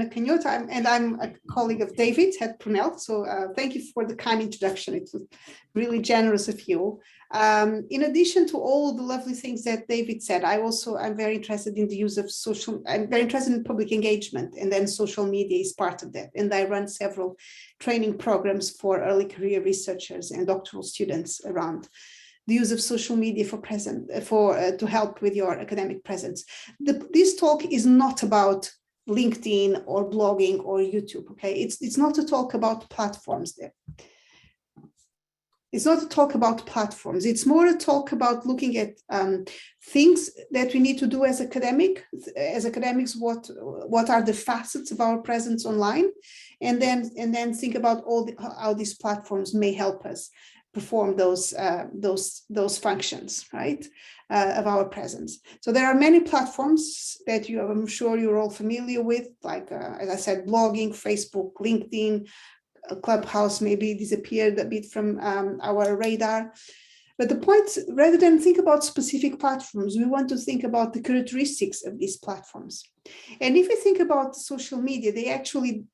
Canhoto, and I'm a colleague of David at Brunel. So thank you for the kind introduction. It was really generous of you. In addition to all the lovely things that David said, I'm very interested in the use of I'm very interested in public engagement, and then social media is part of that. And I run several training programs for early career researchers and doctoral students around the use of social media to help with your academic presence. This talk is not about LinkedIn or blogging or YouTube. Okay, it's not a talk about platforms there. It's not a talk about platforms. It's more a talk about looking at things that we need to do as academics. What are the facets of our presence online, and then think about how these platforms may help us perform those functions, right, of our presence. So there are many platforms that I'm sure you're all familiar with, like as I said, blogging, Facebook, LinkedIn, Clubhouse maybe disappeared a bit from our radar. But the point, rather than think about specific platforms, we want to think about the characteristics of these platforms. And if you think about social media, they actually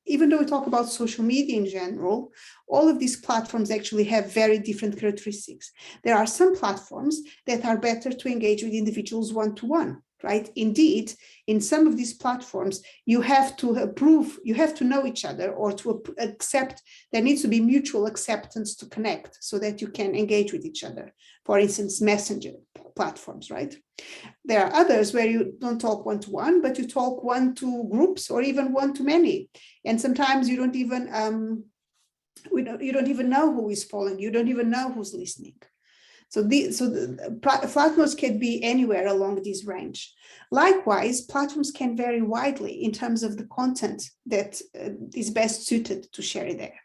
even though we talk about social media in general, all of these platforms actually have very different characteristics. There are some platforms that are better to engage with individuals one-to-one, right? Indeed, in some of these platforms, you have to know each other, or to accept, there needs to be mutual acceptance to connect so that you can engage with each other. For instance, messenger platforms, right? There are others where you don't talk one-to-one, but you talk one to groups or even one to many. And sometimes you don't even know who is following. You don't even know who's listening. So the platforms can be anywhere along this range. Likewise, platforms can vary widely in terms of the content that is best suited to share there.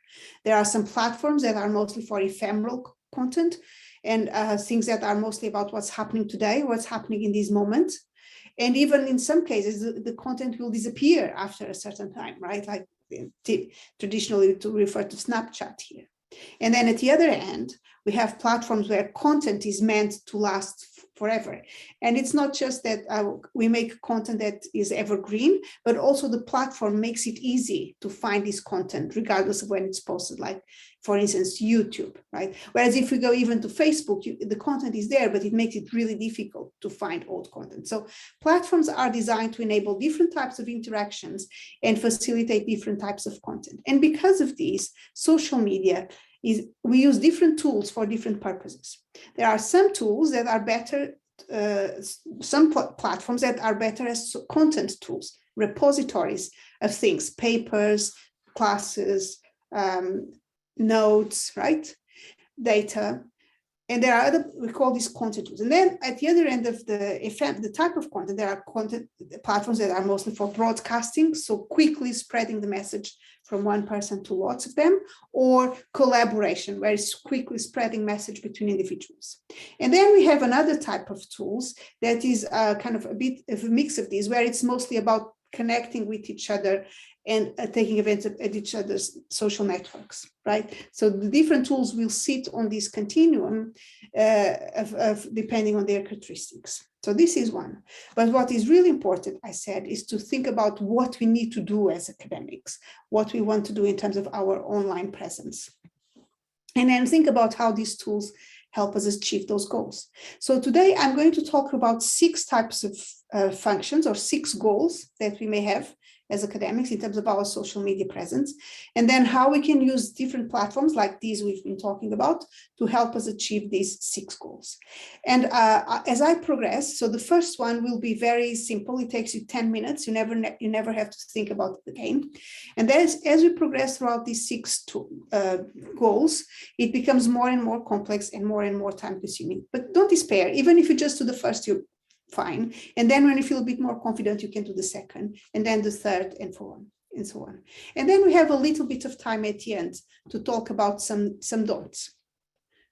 There are some platforms that are mostly for ephemeral content, and things that are mostly about what's happening today, what's happening in this moment. And even in some cases, the content will disappear after a certain time, right? Like traditionally to refer to Snapchat here. And then at the other end, we have platforms where content is meant to last forever. And it's not just that we make content that is evergreen, but also the platform makes it easy to find this content regardless of when it's posted, like, for instance, YouTube, right? Whereas if we go even to Facebook, the content is there, but it makes it really difficult to find old content. So platforms are designed to enable different types of interactions and facilitate different types of content. And because of these, social media we use different tools for different purposes. There are some tools that are better, some platforms that are better as content tools, repositories of things, papers, classes, notes, right? Data. And there are other, we call these content tools. And then at the other end of the type of content, there are content platforms that are mostly for broadcasting, so quickly spreading the message from one person to lots of them, or collaboration, where it's quickly spreading message between individuals. And then we have another type of tools that is kind of a bit of a mix of these, where it's mostly about connecting with each other and taking advantage of each other's social networks, right? So the different tools will sit on this continuum of depending on their characteristics. So this is one. But what is really important, I said, is to think about what we need to do as academics, what we want to do in terms of our online presence. And then think about how these tools help us achieve those goals. So today I'm going to talk about 6 types of functions, or 6 goals that we may have as academics in terms of our social media presence, and then how we can use different platforms like these we've been talking about to help us achieve these 6 goals. And as I progress, so the first one will be very simple. It takes you 10 minutes. You never have to think about it again. And then as we progress throughout these 6 goals, it becomes more and more complex and more time consuming. But don't despair. Even if you just do the first, you're fine. And then when you feel a bit more confident, you can do the second, and then the third, and so on. And then we have a little bit of time at the end to talk about some don'ts,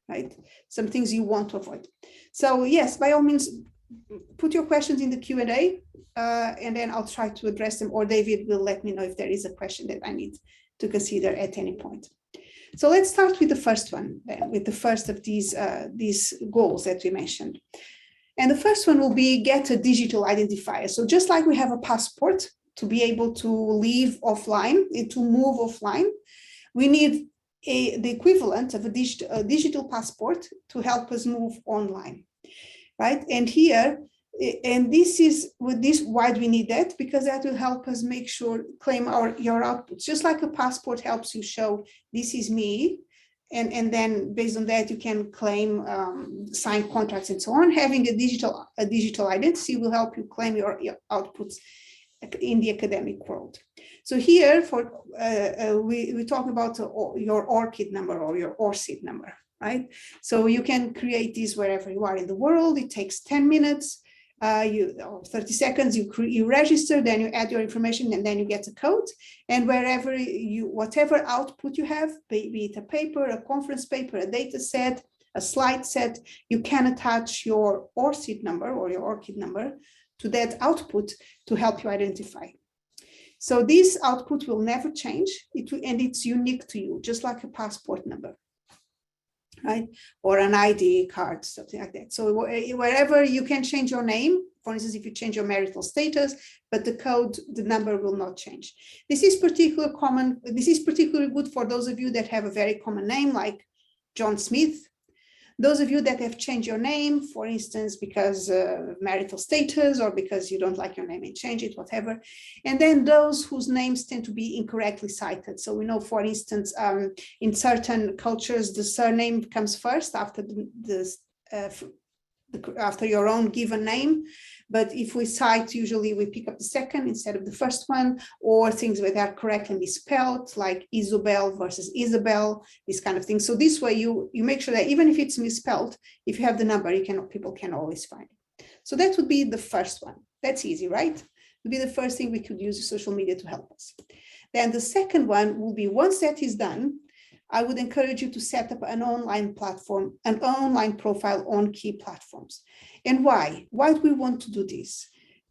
right? Some things you want to avoid. So yes, by all means, put your questions in the Q&A, and then I'll try to address them, or David will let me know if there is a question that I need to consider at any point. So let's start with the first one, with the first of these goals that we mentioned. And the first one will be get a digital identifier. So just like we have a passport to be able to leave offline, to move offline, we need the equivalent of a digital passport to help us move online, right? And here, and this is with this, why do we need that? Because that will help us make sure, claim your outputs, just like a passport helps you show this is me. And then based on that, you can claim, sign contracts and so on. Having a digital identity will help you claim your outputs in the academic world. So here we talk about your ORCID number or your ORCID number, right? So you can create this wherever you are in the world. It takes 10 minutes. 30 seconds, you register, then you add your information, and then you get a code. And wherever whatever output you have, be it a paper, a conference paper, a data set, a slide set, you can attach your ORCID number or your ORCID number to that output to help you identify. So this output will never change, and it's unique to you, just like a passport number, right? Or an ID card, something like that. So wherever you can change your name, for instance, if you change your marital status, but the code, the number will not change. This is particularly good for those of you that have a very common name like John Smith. Those of you that have changed your name, for instance, because of marital status or because you don't like your name and change it, whatever. And then those whose names tend to be incorrectly cited. So we know, for instance, in certain cultures, the surname comes first after after your own given name. But if we cite, usually we pick up the second instead of the first one, or things that are correctly misspelled, like Isobel versus Isabel, this kind of thing. So this way you make sure that even if it's misspelled, if you have the number, people can always find it. So that would be the first one. That's easy, right? It would be the first thing we could use social media to help us. Then the second one will be, once that is done, I would encourage you to set up an online platform, an online profile on key platforms. And why? Why do we want to do this?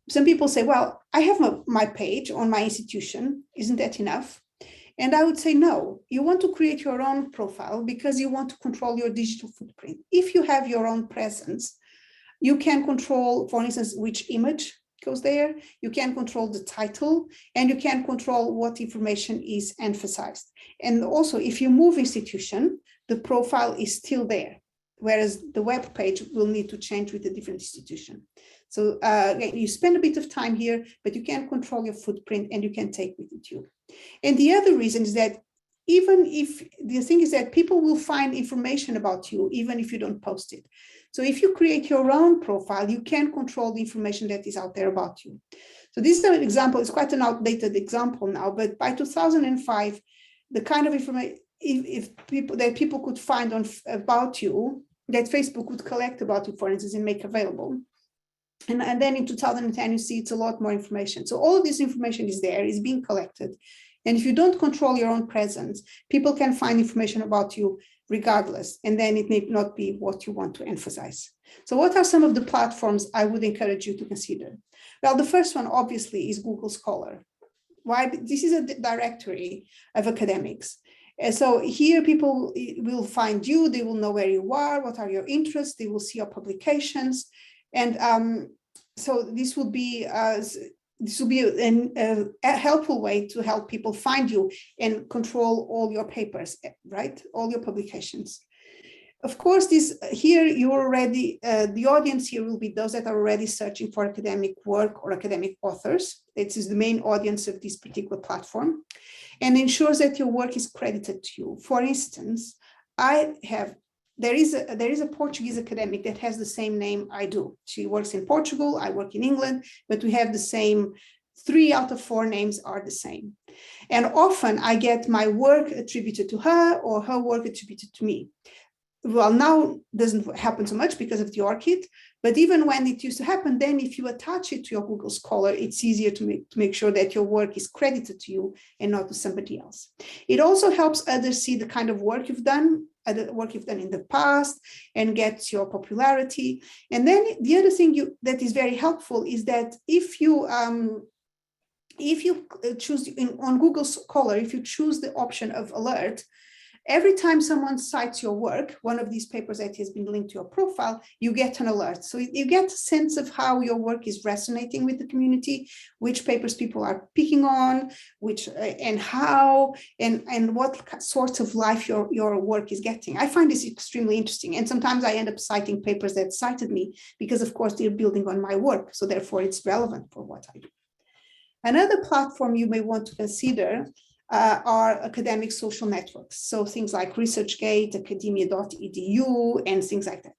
Some people say, well, I have my page on my institution. Isn't that enough? And I would say, no, you want to create your own profile because you want to control your digital footprint. If you have your own presence, you can control, for instance, which image goes there, you can control the title, and you can control what information is emphasized. And also, if you move institution, the profile is still there, whereas the web page will need to change with a different institution. So you spend a bit of time here, but you can control your footprint and you can take with it you. And the other reason is that even if the thing is that people will find information about you, even if you don't post it. So if you create your own profile, you can control the information that is out there about you. So this is an example, it's quite an outdated example now, but by 2005, the kind of information people could find about you, that Facebook would collect about you, for instance, and make available. And then in 2010, you see it's a lot more information. So all of this information is there, is being collected. And if you don't control your own presence, people can find information about you regardless, and then it may not be what you want to emphasize. So what are some of the platforms I would encourage you to consider? Well, the first one obviously is Google Scholar. Why? This is a directory of academics. And so here people will find you, they will know where you are, what are your interests, they will see your publications. And so this will be a helpful way to help people find you and control all your papers, right? All your publications. Of course, the audience here will be those that are already searching for academic work or academic authors. This is the main audience of this particular platform, and ensures that your work is credited to you. For instance, there is a Portuguese academic that has the same name I do. She works in Portugal, I work in England, but we have the same, 3 out of 4 names are the same. And often I get my work attributed to her or her work attributed to me. Well, now doesn't happen so much because of the ORCID, but even when it used to happen, then if you attach it to your Google Scholar, it's easier to make sure that your work is credited to you and not to somebody else. It also helps others see the kind of work you've done, in the past, and gets your popularity. And then the other thing that is very helpful is that if you choose on Google Scholar, if you choose the option of alert, every time someone cites your work, one of these papers that has been linked to your profile, you get an alert. So you get a sense of how your work is resonating with the community, which papers people are picking on, which and how, and what sorts of life your work is getting. I find this extremely interesting. And sometimes I end up citing papers that cited me because, of course, they're building on my work. So therefore, it's relevant for what I do. Another platform you may want to consider are academic social networks. So things like ResearchGate, academia.edu, and things like that.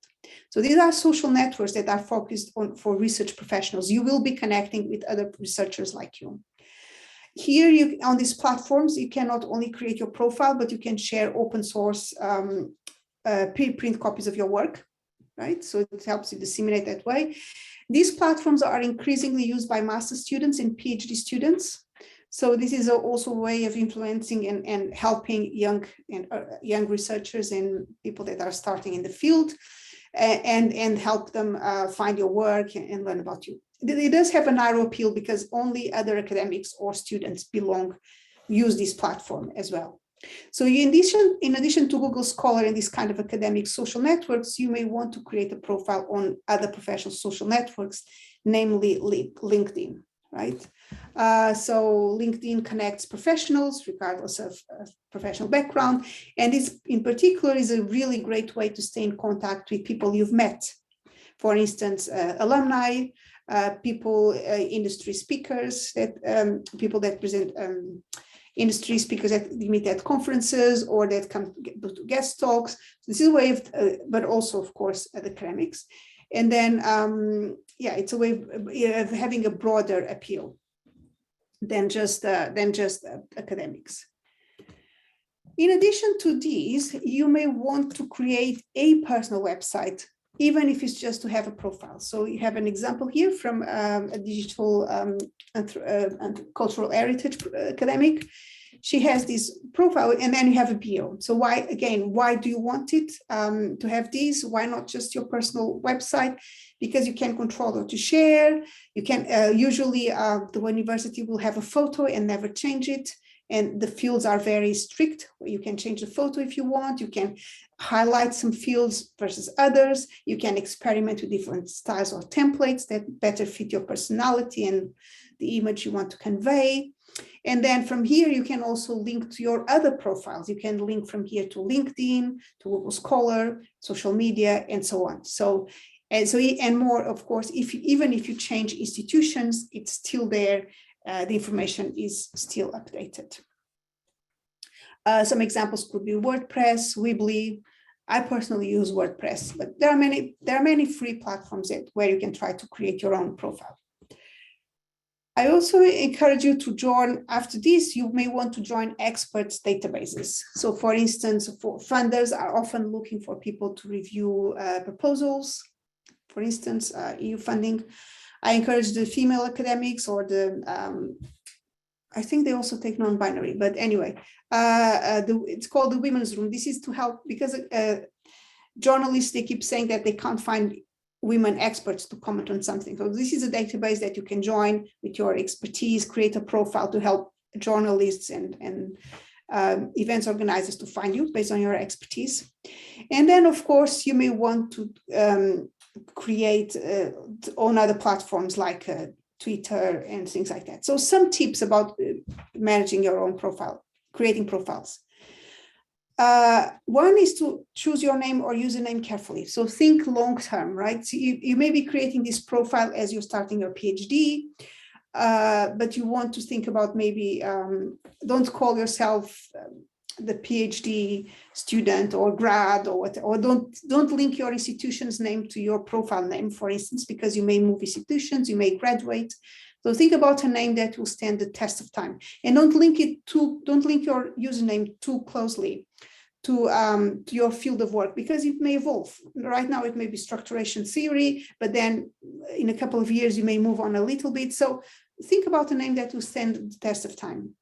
So these are social networks that are focused on for research professionals. You will be connecting with other researchers like you. Here, on these platforms, you can not only create your profile, but you can share open source preprint copies of your work, right? So it helps you disseminate that way. These platforms are increasingly used by master's students and PhD students. So this is also a way of influencing and helping young researchers and people that are starting in the field, and help them find your work and learn about you. It does have a narrow appeal because only other academics or students use this platform as well. So in addition to Google Scholar and this kind of academic social networks, you may want to create a profile on other professional social networks, namely LinkedIn, right? So LinkedIn connects professionals regardless of professional background. And this in particular is a really great way to stay in contact with people you've met. For instance, alumni, industry speakers, people that present industry speakers that you meet at conferences or that come to guest talks. So this is a way of, but also, of course, the academics. And then, it's a way of having a broader appeal than just academics. In addition to these, you may want to create a personal website, even if it's just to have a profile. So you have an example here from a digital and cultural heritage academic. She has this profile, and then you have a bio. So why do you want it to have these? Why not just your personal website? Because you can control what to share. You can usually the university will have a photo and never change it. And the fields are very strict. You can change the photo if you want. You can highlight some fields versus others. You can experiment with different styles or templates that better fit your personality and the image you want to convey. And then from here, you can also link to your other profiles. You can link from here to LinkedIn, to Google Scholar, social media, and so on. And more, of course, even if you change institutions, it's still there. The information is still updated. Some examples could be WordPress, Weebly. I personally use WordPress, but there are many free platforms where you can try to create your own profile. I also encourage you to join, after this, you may want to join experts databases. So for instance, funders are often looking for people to review proposals, for instance, EU funding. I encourage the female academics or I think they also take non-binary, but anyway, it's called the Women's Room. This is to help because journalists, they keep saying that they can't find women experts to comment on something. So this is a database that you can join with your expertise, create a profile to help journalists and events organizers to find you based on your expertise. And then, of course, you may want to create on other platforms like Twitter and things like that. So some tips about managing your own profile, creating profiles. One is to choose your name or username carefully. So think long-term, right? So you may be creating this profile as you're starting your PhD, but you want to think about maybe don't call yourself the PhD student or grad or what, or don't link your institution's name to your profile name, for instance, because you may move institutions, you may graduate. So think about a name that will stand the test of time, and don't link your username too closely to your field of work, because it may evolve. Right now, it may be structuration theory, but then in a couple of years, you may move on a little bit. So think about a name that will stand the test of time.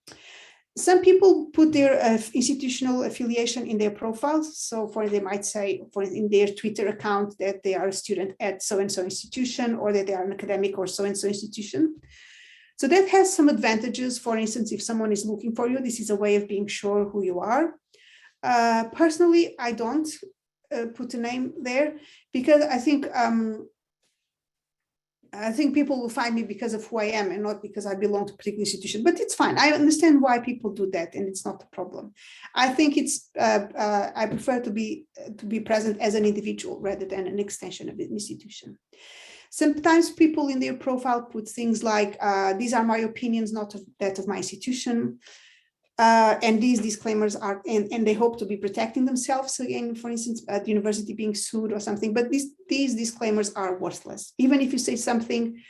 Some people put their institutional affiliation in their profiles. So they might say, in their Twitter account, that they are a student at so-and-so institution, or that they are an academic or so-and-so institution. So that has some advantages. For instance, if someone is looking for you, this is a way of being sure who you are. Personally, I don't put a name there because I think people will find me because of who I am and not because I belong to a particular institution, but it's fine. I understand why people do that and it's not a problem. I think it's, I prefer to be present as an individual rather than an extension of an institution. Sometimes people in their profile put things like, these are my opinions, not that of my institution. And these disclaimers are, and they hope to be protecting themselves again, for instance, at the university being sued or something, but these disclaimers are worthless. Even if you say something,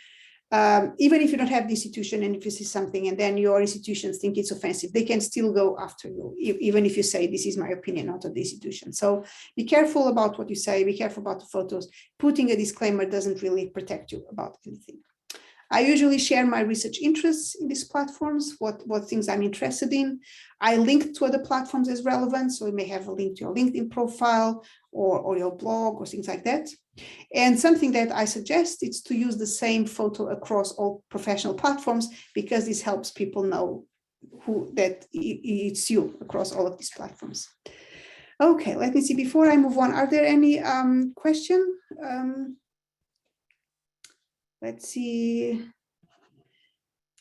even if you don't have the institution and if you say something and then your institutions think it's offensive, they can still go after you, even if you say, this is my opinion, not of the institution. So be careful about what you say, be careful about the photos. Putting a disclaimer doesn't really protect you about anything. I usually share my research interests in these platforms, what things I'm interested in. I link to other platforms as relevant, so you may have a link to your LinkedIn profile or your blog or things like that. And something that I suggest is to use the same photo across all professional platforms, because this helps people know that it's you across all of these platforms. Okay, let me see, before I move on, are there any questions? Let's see.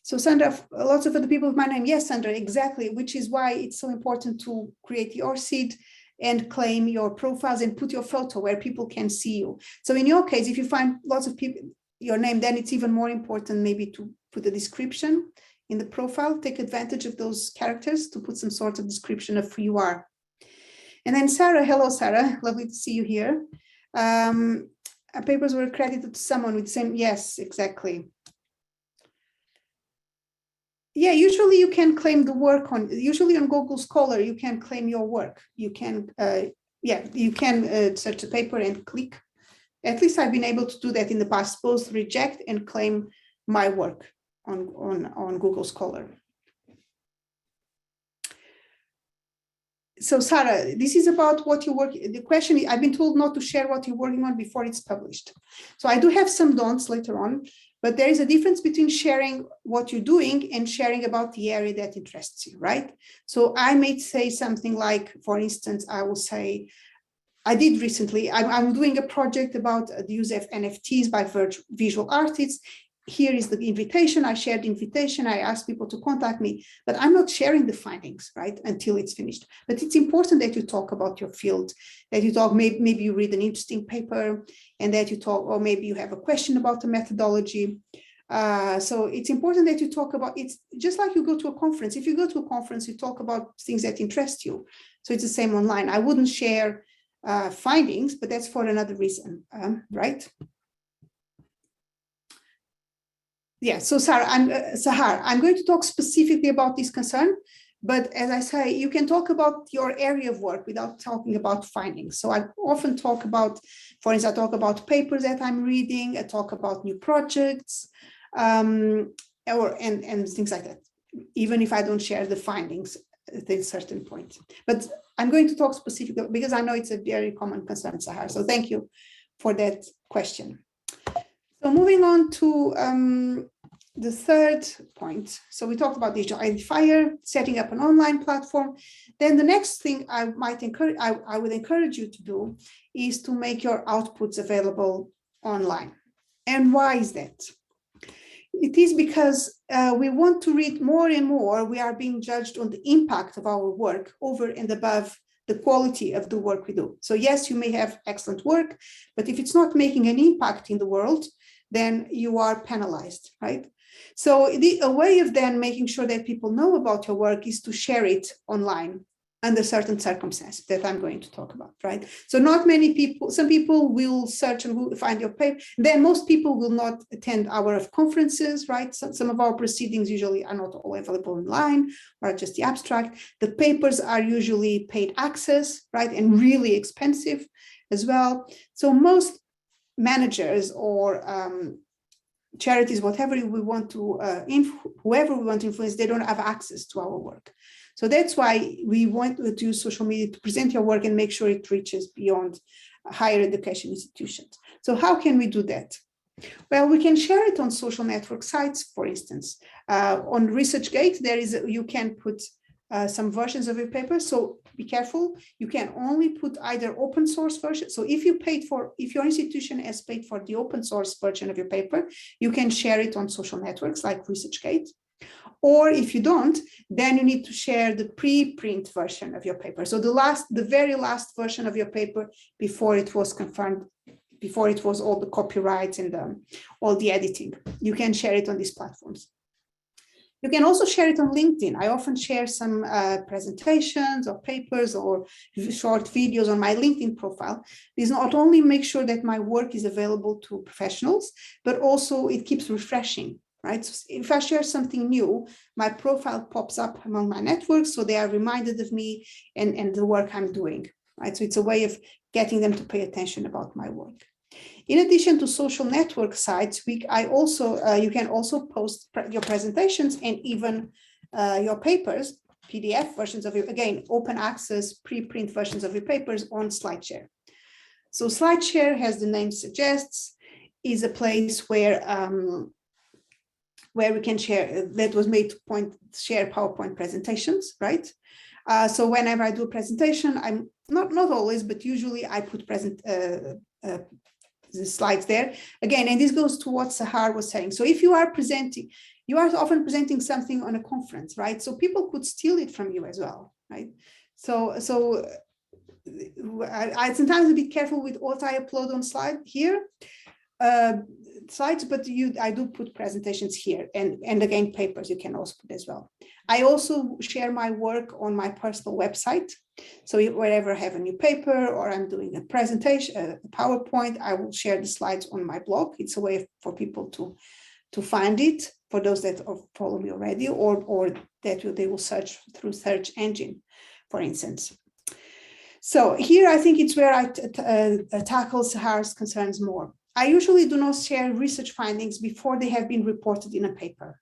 So Sandra, lots of other people with my name. Yes, Sandra, exactly, which is why it's so important to create your seed and claim your profiles and put your photo where people can see you. So in your case, if you find lots of people, your name, then it's even more important maybe to put a description in the profile, take advantage of those characters to put some sort of description of who you are. And then Sarah, hello, Sarah, lovely to see you here. Papers were accredited to someone with the same, yes, exactly. Yeah, usually you can claim the work usually on Google Scholar, you can claim your work. You can, you can search a paper and click. At least I've been able to do that in the past, both reject and claim my work on Google Scholar. So Sarah, this is about what you work. The question is, I've been told not to share what you're working on before it's published. So I do have some don'ts later on, but there is a difference between sharing what you're doing and sharing about the area that interests you, right? So I may say something like, for instance, I will say, I did recently, I'm doing a project about the use of NFTs by visual artists. Here is the invitation. I shared the invitation. I asked people to contact me, but I'm not sharing the findings, right, until it's finished. But it's important that you talk about your field, that you talk, maybe you read an interesting paper and that you talk, or maybe you have a question about the methodology. So it's important that you talk about, it's just like you go to a conference. If you go to a conference, you talk about things that interest you. So it's the same online. I wouldn't share findings, but that's for another reason, right? Yeah, so Sarah, Sahar, I'm going to talk specifically about this concern, but as I say, you can talk about your area of work without talking about findings. So I often talk about, for instance, I talk about papers that I'm reading, I talk about new projects, and things like that, even if I don't share the findings at a certain point. But I'm going to talk specifically because I know it's a very common concern, Sahar. So thank you for that question. So moving on to the third point. So we talked about digital identifier, setting up an online platform. Then the next thing I would encourage you to do is to make your outputs available online. And why is that? It is because we want to read more and more. We are being judged on the impact of our work over and above the quality of the work we do. So yes, you may have excellent work, but if it's not making an impact in the world, then you are penalized, right? So a way of then making sure that people know about your work is to share it online under certain circumstances that I'm going to talk about, right? So not many people, some people will search and find your paper. Then most people will not attend our conferences, right? Some of our proceedings usually are not all available online or just the abstract. The papers are usually paid access, right? And really expensive as well. So most managers or charities, whatever we want to, whoever we want to influence, they don't have access to our work. So that's why we want to use social media to present your work and make sure it reaches beyond higher education institutions. So how can we do that? Well, we can share it on social network sites, for instance. On ResearchGate, you can put some versions of your paper. So be careful. You can only put either open source version. So if your institution has paid for the open source version of your paper, you can share it on social networks like ResearchGate. Or if you don't, then you need to share the preprint version of your paper. So the very last version of your paper before it was confirmed, before it was all the copyrights and all the editing. You can share it on these platforms. You can also share it on LinkedIn. I often share some presentations or papers or short videos on my LinkedIn profile. This not only makes sure that my work is available to professionals, but also it keeps refreshing. Right? So if I share something new, my profile pops up among my networks, so they are reminded of me and the work I'm doing. Right? So it's a way of getting them to pay attention about my work. In addition to social network sites, you can also post your presentations and even your papers, PDF versions of your, again, open access preprint versions of your papers on SlideShare. So SlideShare, as the name suggests, is a place where we can share, that was made to share PowerPoint presentations, right? So whenever I do a presentation, I'm not always, but usually I put the slides there again. And this goes to what Sahar was saying. So if you are presenting, you are often presenting something on a conference, right? So people could steal it from you as well, right? So I sometimes a bit careful with what I upload on slide here. Slides, but I do put presentations here, and again, papers you can also put as well. I also share my work on my personal website. So wherever I have a new paper or I'm doing a presentation, a PowerPoint, I will share the slides on my blog. It's a way for people to find it, for those that follow me already, or that they will search through search engine, for instance. So here I think it's where I tackle Sahar's concerns more. I usually do not share research findings before they have been reported in a paper.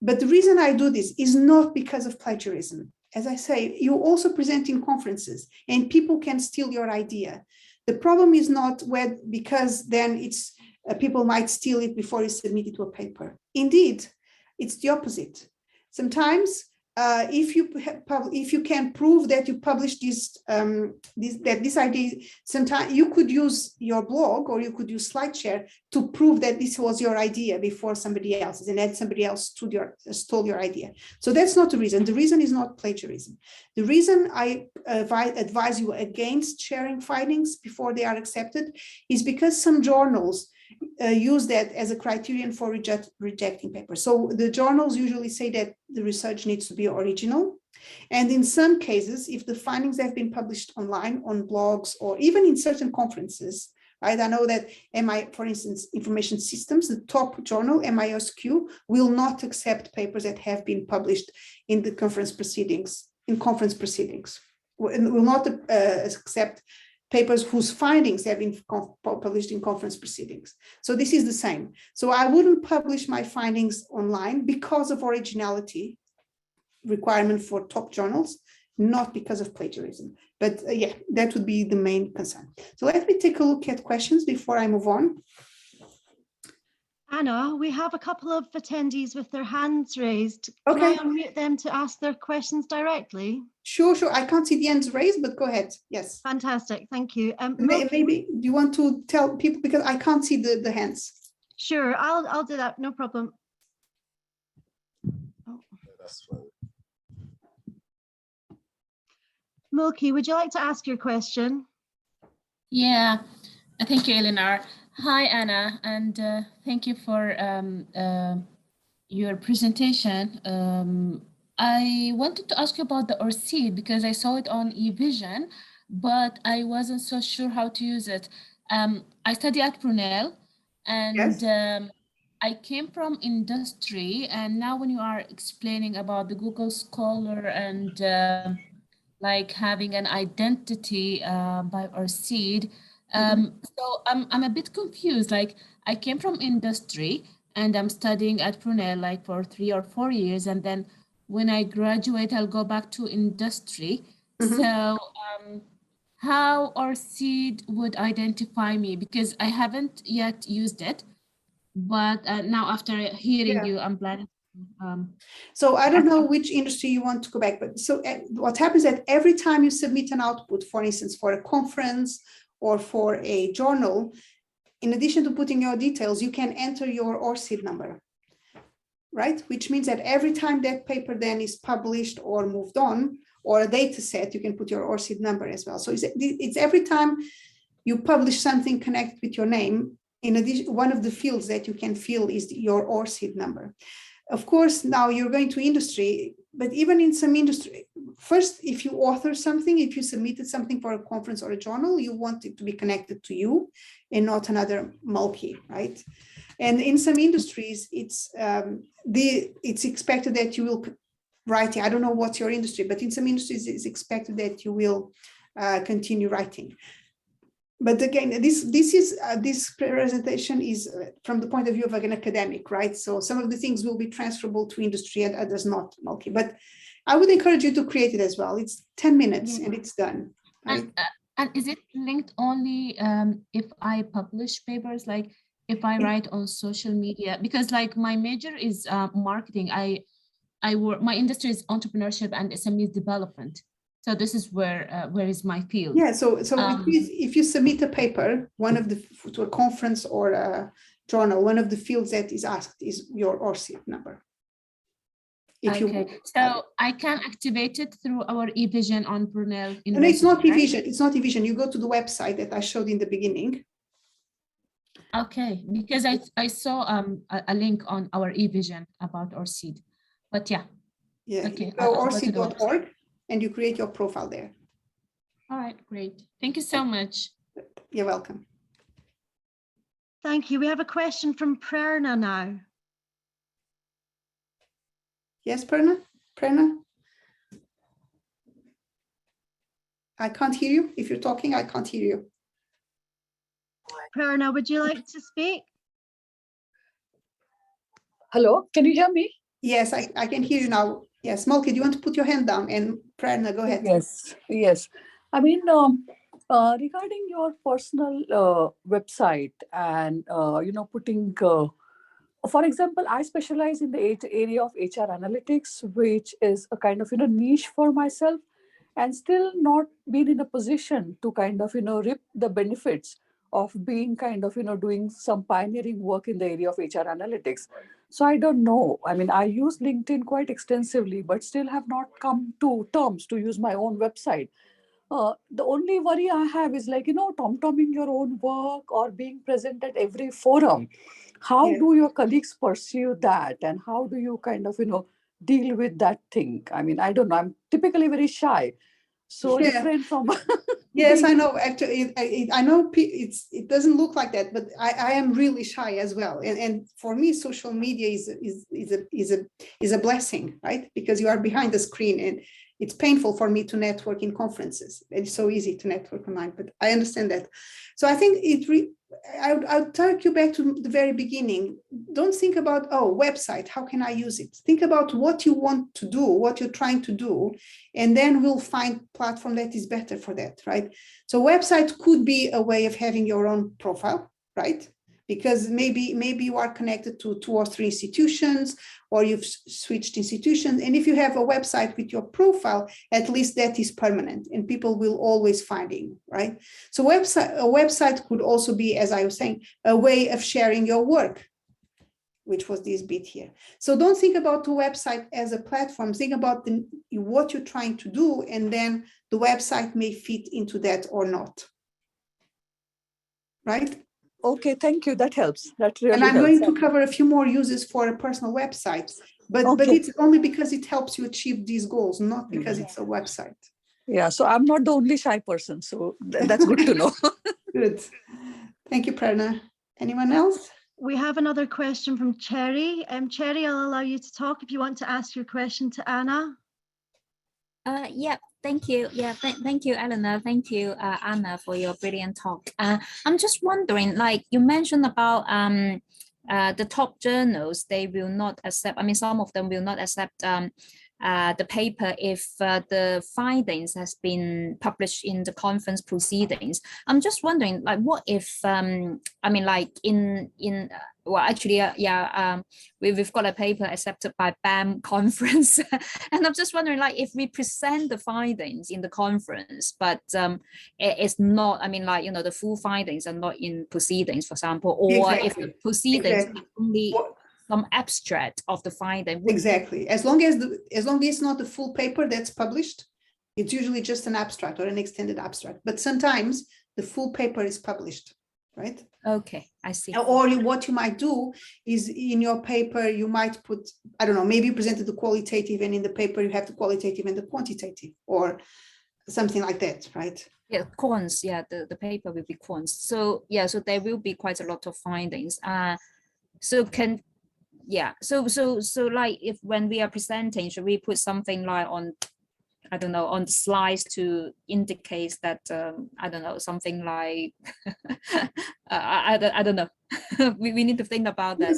But the reason I do this is not because of plagiarism. As I say, you also present in conferences and people can steal your idea. The problem is not because then it's people might steal it before you submit it to a paper. Indeed, it's the opposite. Sometimes if you can prove that you published this idea, sometimes you could use your blog or you could use SlideShare to prove that this was your idea before somebody else's, and then somebody else stole your idea. So that's not the reason. The reason is not plagiarism. The reason I advise you against sharing findings before they are accepted is because some journals use that as a criterion for rejecting papers. So the journals usually say that the research needs to be original. And in some cases, if the findings have been published online on blogs or even in certain conferences, right? I know that for instance, Information Systems, the top journal, MISQ, will not accept papers that have been published in the conference proceedings, will not accept papers whose findings have been published in conference proceedings. So this is the same. So I wouldn't publish my findings online because of originality requirement for top journals, not because of plagiarism. But yeah, that would be the main concern. So let me take a look at questions before I move on. Anna, we have a couple of attendees with their hands raised. Okay. Can I unmute them to ask their questions directly? Sure. I can't see the hands raised, but go ahead. Yes. Fantastic. Thank you. Maybe do you want to tell people, because I can't see the hands? Sure, I'll do that. No problem. Oh. That's fine. Mulki, would you like to ask your question? Yeah, thank you, Eleanor. Hi, Anna, and thank you for your presentation. I wanted to ask you about the ORCID because I saw it on eVision, but I wasn't so sure how to use it. I study at Brunel, and yes. I came from industry, and now when you are explaining about the Google Scholar and like having an identity by ORCID, so I'm a bit confused. Like I came from industry and I'm studying at Brunel like for 3 or 4 years, and then when I graduate, I'll go back to industry. So how ORCID would identify me? Because I haven't yet used it, but now after hearing you, I'm planning So I don't know which industry you want to go back, but so what happens that every time you submit an output, for instance, for a conference or for a journal, in addition to putting your details, you can enter your ORCID number, right? Which means that every time that paper then is published or moved on, or a data set, you can put your ORCID number as well. So it's every time you publish something connected with your name, in addition, one of the fields that you can fill is your ORCID number. Of course, now you're going to industry, but even in some industry, first, if you author something, if you submitted something for a conference or a journal, you want it to be connected to you and not another mulkey, right? And in some industries, it's expected that you will write. I don't know what's your industry, but in some industries, it's expected that you will continue writing. But again, this presentation is from the point of view of an academic, right? So some of the things will be transferable to industry and others not. Okay, but I would encourage you to create it as well. It's 10 minutes and it's done. Right? And is it linked only if I publish papers, like if I write on social media? Because like my major is marketing. I work. My industry is entrepreneurship and SME development. So this is where is my field. Yeah, so if you submit a paper, to a conference or a journal, one of the fields that is asked is your ORCID number. So I can activate it through our eVision on Brunel University. No, it's not eVision. Right? It's not eVision. You go to the website that I showed in the beginning. Okay, because I saw a link on our eVision about ORCID, but yeah. Yeah. Okay. ORCID.org. And you create your profile there. All right, great. Thank you so much. You're welcome. Thank you. We have a question from Prerna now. Yes, Prerna? Prerna? I can't hear you. If you're talking, I can't hear you. Prerna, would you like to speak? Hello, can you hear me? Yes, I can hear you now. Yes, Malki, do you want to put your hand down? And Prerna, go ahead. Yes. I mean, regarding your personal website and, putting, for example, I specialize in the area of HR analytics, which is a kind of, niche for myself, and still not been in a position to kind of, reap the benefits of being kind of, doing some pioneering work in the area of HR analytics. So I don't know. I mean, I use LinkedIn quite extensively, but still have not come to terms to use my own website. The only worry I have is like, tom-tomming your own work or being present at every forum. How do your colleagues pursue that? And how do you kind of, deal with that thing? I mean, I don't know. I'm typically very shy. So different from... Yes, I know. Actually, I know it doesn't look like that, but I am really shy as well. And for me, social media is a blessing, right? Because you are behind the screen, and it's painful for me to network in conferences. It's so easy to network online, but I understand that. So I think I'll take you back to the very beginning. Don't think about, website, how can I use it? Think about what you want to do, what you're trying to do, and then we'll find platform that is better for that, right? So website could be a way of having your own profile, right? Because maybe you are connected to 2 or 3 institutions, or you've switched institutions. And if you have a website with your profile, at least that is permanent and people will always find you, right? So a website could also be, as I was saying, a way of sharing your work, which was this bit here. So don't think about the website as a platform. Think about what you're trying to do, and then the website may fit into that or not, right? Okay, thank you. That helps. That really helps. And I'm helps. going to cover a few more uses for a personal website, but it's only because it helps you achieve these goals, not because it's a website. Yeah, so I'm not the only shy person, so that's good to know. Good. Thank you, Prerna. Anyone else? We have another question from Cherry. Cherry, I'll allow you to talk if you want to ask your question to Anna. Thank you. Thank you, Eleanor. Thank you, Anna, for your brilliant talk. I'm just wondering, like you mentioned about the top journals, they will not accept, some of them will not accept the paper if the findings has been published in the conference proceedings. I'm just wondering, like, what if I mean, like well, actually, we've got a paper accepted by BAM conference, and I'm just wondering, like, if we present the findings in the conference, but it's not, I mean, like, you know, the full findings are not in proceedings, for example, or if the proceedings are only some abstract of the finding. Exactly. As long as it's not the full paper that's published, it's usually just an abstract or an extended abstract. But sometimes the full paper is published, right? Okay, I see. Or what you might do is in your paper, you might put, I don't know, maybe you presented the qualitative and in the paper you have the qualitative and the quantitative or something like that, right? Yeah, quants, yeah, the paper will be quants. So yeah, so there will be quite a lot of findings. So like, if when we are presenting, should we put something like on, I don't know, on the slides to indicate that I don't know, something like I don't know. we need to think about that.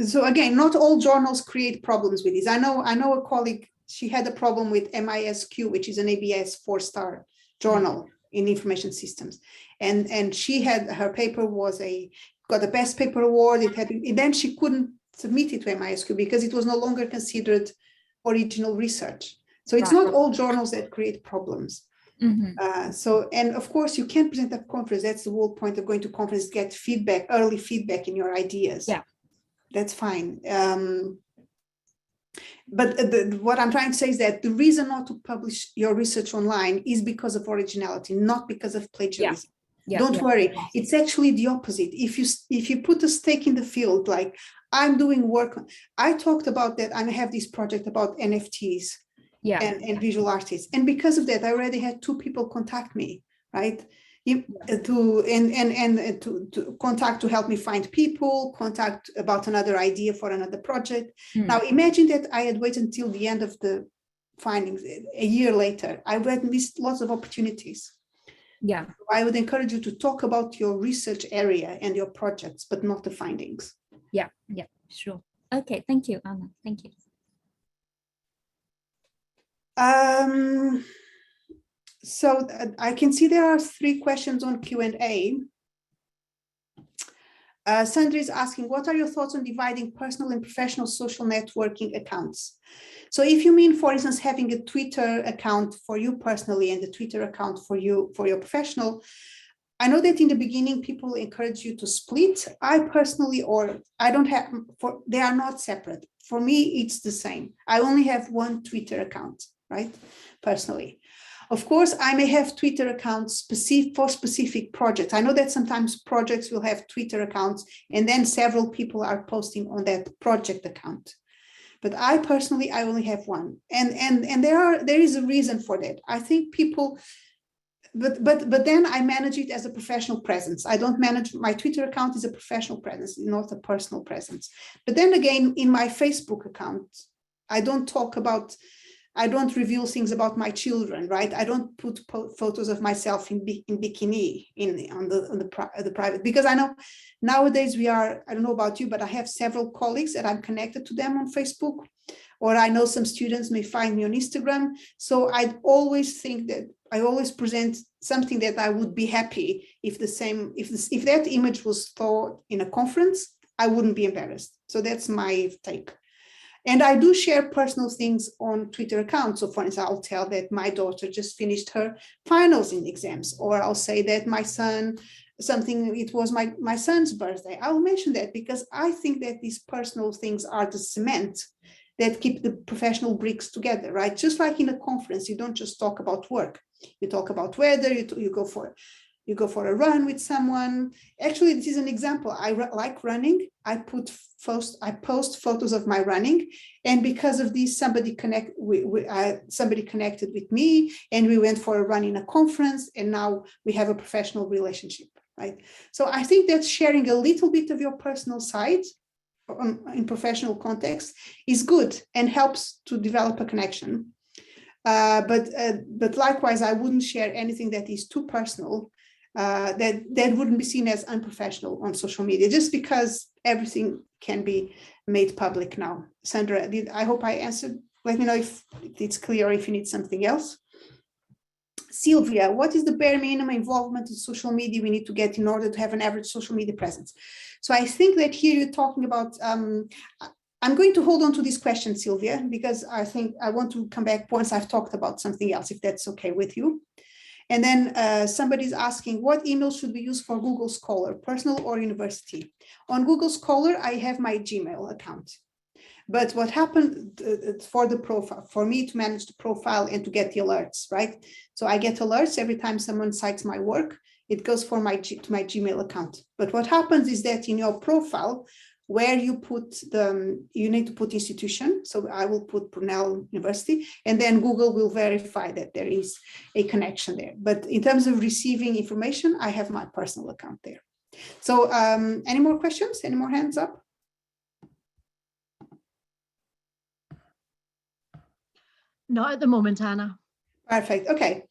So again, not all journals create problems with this. I know a colleague, she had a problem with MISQ, which is an ABS 4-star journal in information systems, and she had, her paper was got the best paper award. Then she couldn't submit it to MISQ because it was no longer considered original research. So it's not all journals that create problems. So, and of course you can't present at conference. That's the whole point of going to conference, get feedback, early feedback in your ideas. Yeah, that's fine. But what I'm trying to say is that the reason not to publish your research online is because of originality, not because of plagiarism. Don't worry, it's actually the opposite. If you put a stake in the field, like I'm doing work, I talked about that, and I have this project about NFTs and visual artists, and because of that, I already had 2 people contact me, right? To contact to help me find people, contact about another idea for another project. Now imagine that I had waited until the end of the findings, a year later, I would have missed lots of opportunities. Yeah, I would encourage you to talk about your research area and your projects, but not the findings. Yeah, sure. Okay, thank you, Anna. Thank you. So I can see there are 3 questions on Q&A. Sandra is asking, what are your thoughts on dividing personal and professional social networking accounts? So if you mean, for instance, having a Twitter account for you personally and a Twitter account for your professional, I know that in the beginning, people encourage you to split. I personally, they are not separate. For me, it's the same. I only have one Twitter account, right? Personally. Of course, I may have Twitter accounts for specific projects. I know that sometimes projects will have Twitter accounts and then several people are posting on that project account. But I personally, I only have one. And there is a reason for that. I think people, but then I manage it as a professional presence. I don't manage, my Twitter account is a professional presence, not a personal presence. But then again, in my Facebook account, I don't reveal things about my children, right? I don't put photos of myself in bikini on the private, because I know nowadays I don't know about you, but I have several colleagues that I'm connected to them on Facebook, or I know some students may find me on Instagram. So I always think that I always present something that I would be happy if that image was thought in a conference, I wouldn't be embarrassed. So that's my take. And I do share personal things on Twitter accounts. So for instance, I'll tell that my daughter just finished her finals in exams, or I'll say that my son, it was my son's birthday. I'll mention that because I think that these personal things are the cement that keep the professional bricks together, right? Just like in a conference, you don't just talk about work. You talk about weather, you go for a run with someone. Actually, this is an example. I like running. I post photos of my running, and because of this, somebody connected with me, and we went for a run in a conference, and now we have a professional relationship, right? So I think that sharing a little bit of your personal side in professional context is good and helps to develop a connection. But likewise, I wouldn't share anything that is too personal. that wouldn't be seen as unprofessional on social media, just because everything can be made public now. Sandra, I hope I answered. Let me know if it's clear or if you need something else. Sylvia, what is the bare minimum involvement in social media we need to get in order to have an average social media presence? So I think that here you're talking about, I'm going to hold on to this question, Sylvia, because I think I want to come back once I've talked about something else, if that's okay with you. And then somebody's asking, what email should we use for Google Scholar, personal or university? On Google Scholar, I have my Gmail account. But what happened for the profile, for me to manage the profile and to get the alerts, right? So I get alerts every time someone cites my work, it goes to my Gmail account. But what happens is that in your profile, where you put you need to put institution. So I will put Brunel University, and then Google will verify that there is a connection there. But in terms of receiving information, I have my personal account there. So any more questions? Any more hands up? Not at the moment, Anna. Perfect. Okay.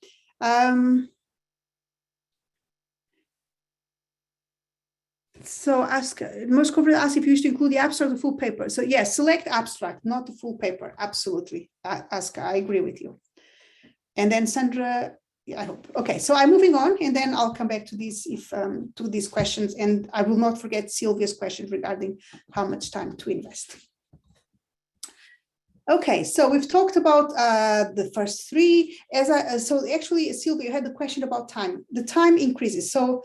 So ask most corporate ask if you wish to include the abstract or the full paper. So yes, select abstract, not the full paper. Absolutely. Ask, I agree with you. And then Sandra, I hope. Okay, so I'm moving on, and then I'll come back to these to these questions, and I will not forget Sylvia's question regarding how much time to invest. Okay, so we've talked about the first three. So actually, Sylvia, you had the question about time. The time increases. So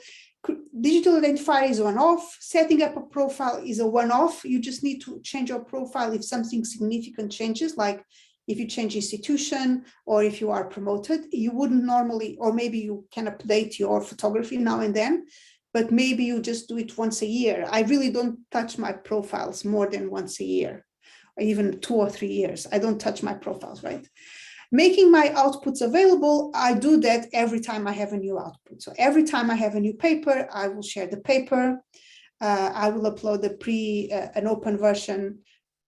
digital identifier is one-off. Setting up a profile is a one-off. You just need to change your profile if something significant changes, like if you change institution or if you are promoted. You wouldn't normally, or maybe you can update your photography now and then, but maybe you just do it once a year. I really don't touch my profiles more than once a year, or even 2 or 3 years. I don't touch my profiles, right? Making my outputs available, I do that every time I have a new output. So every time I have a new paper, I will share the paper. I will upload an open version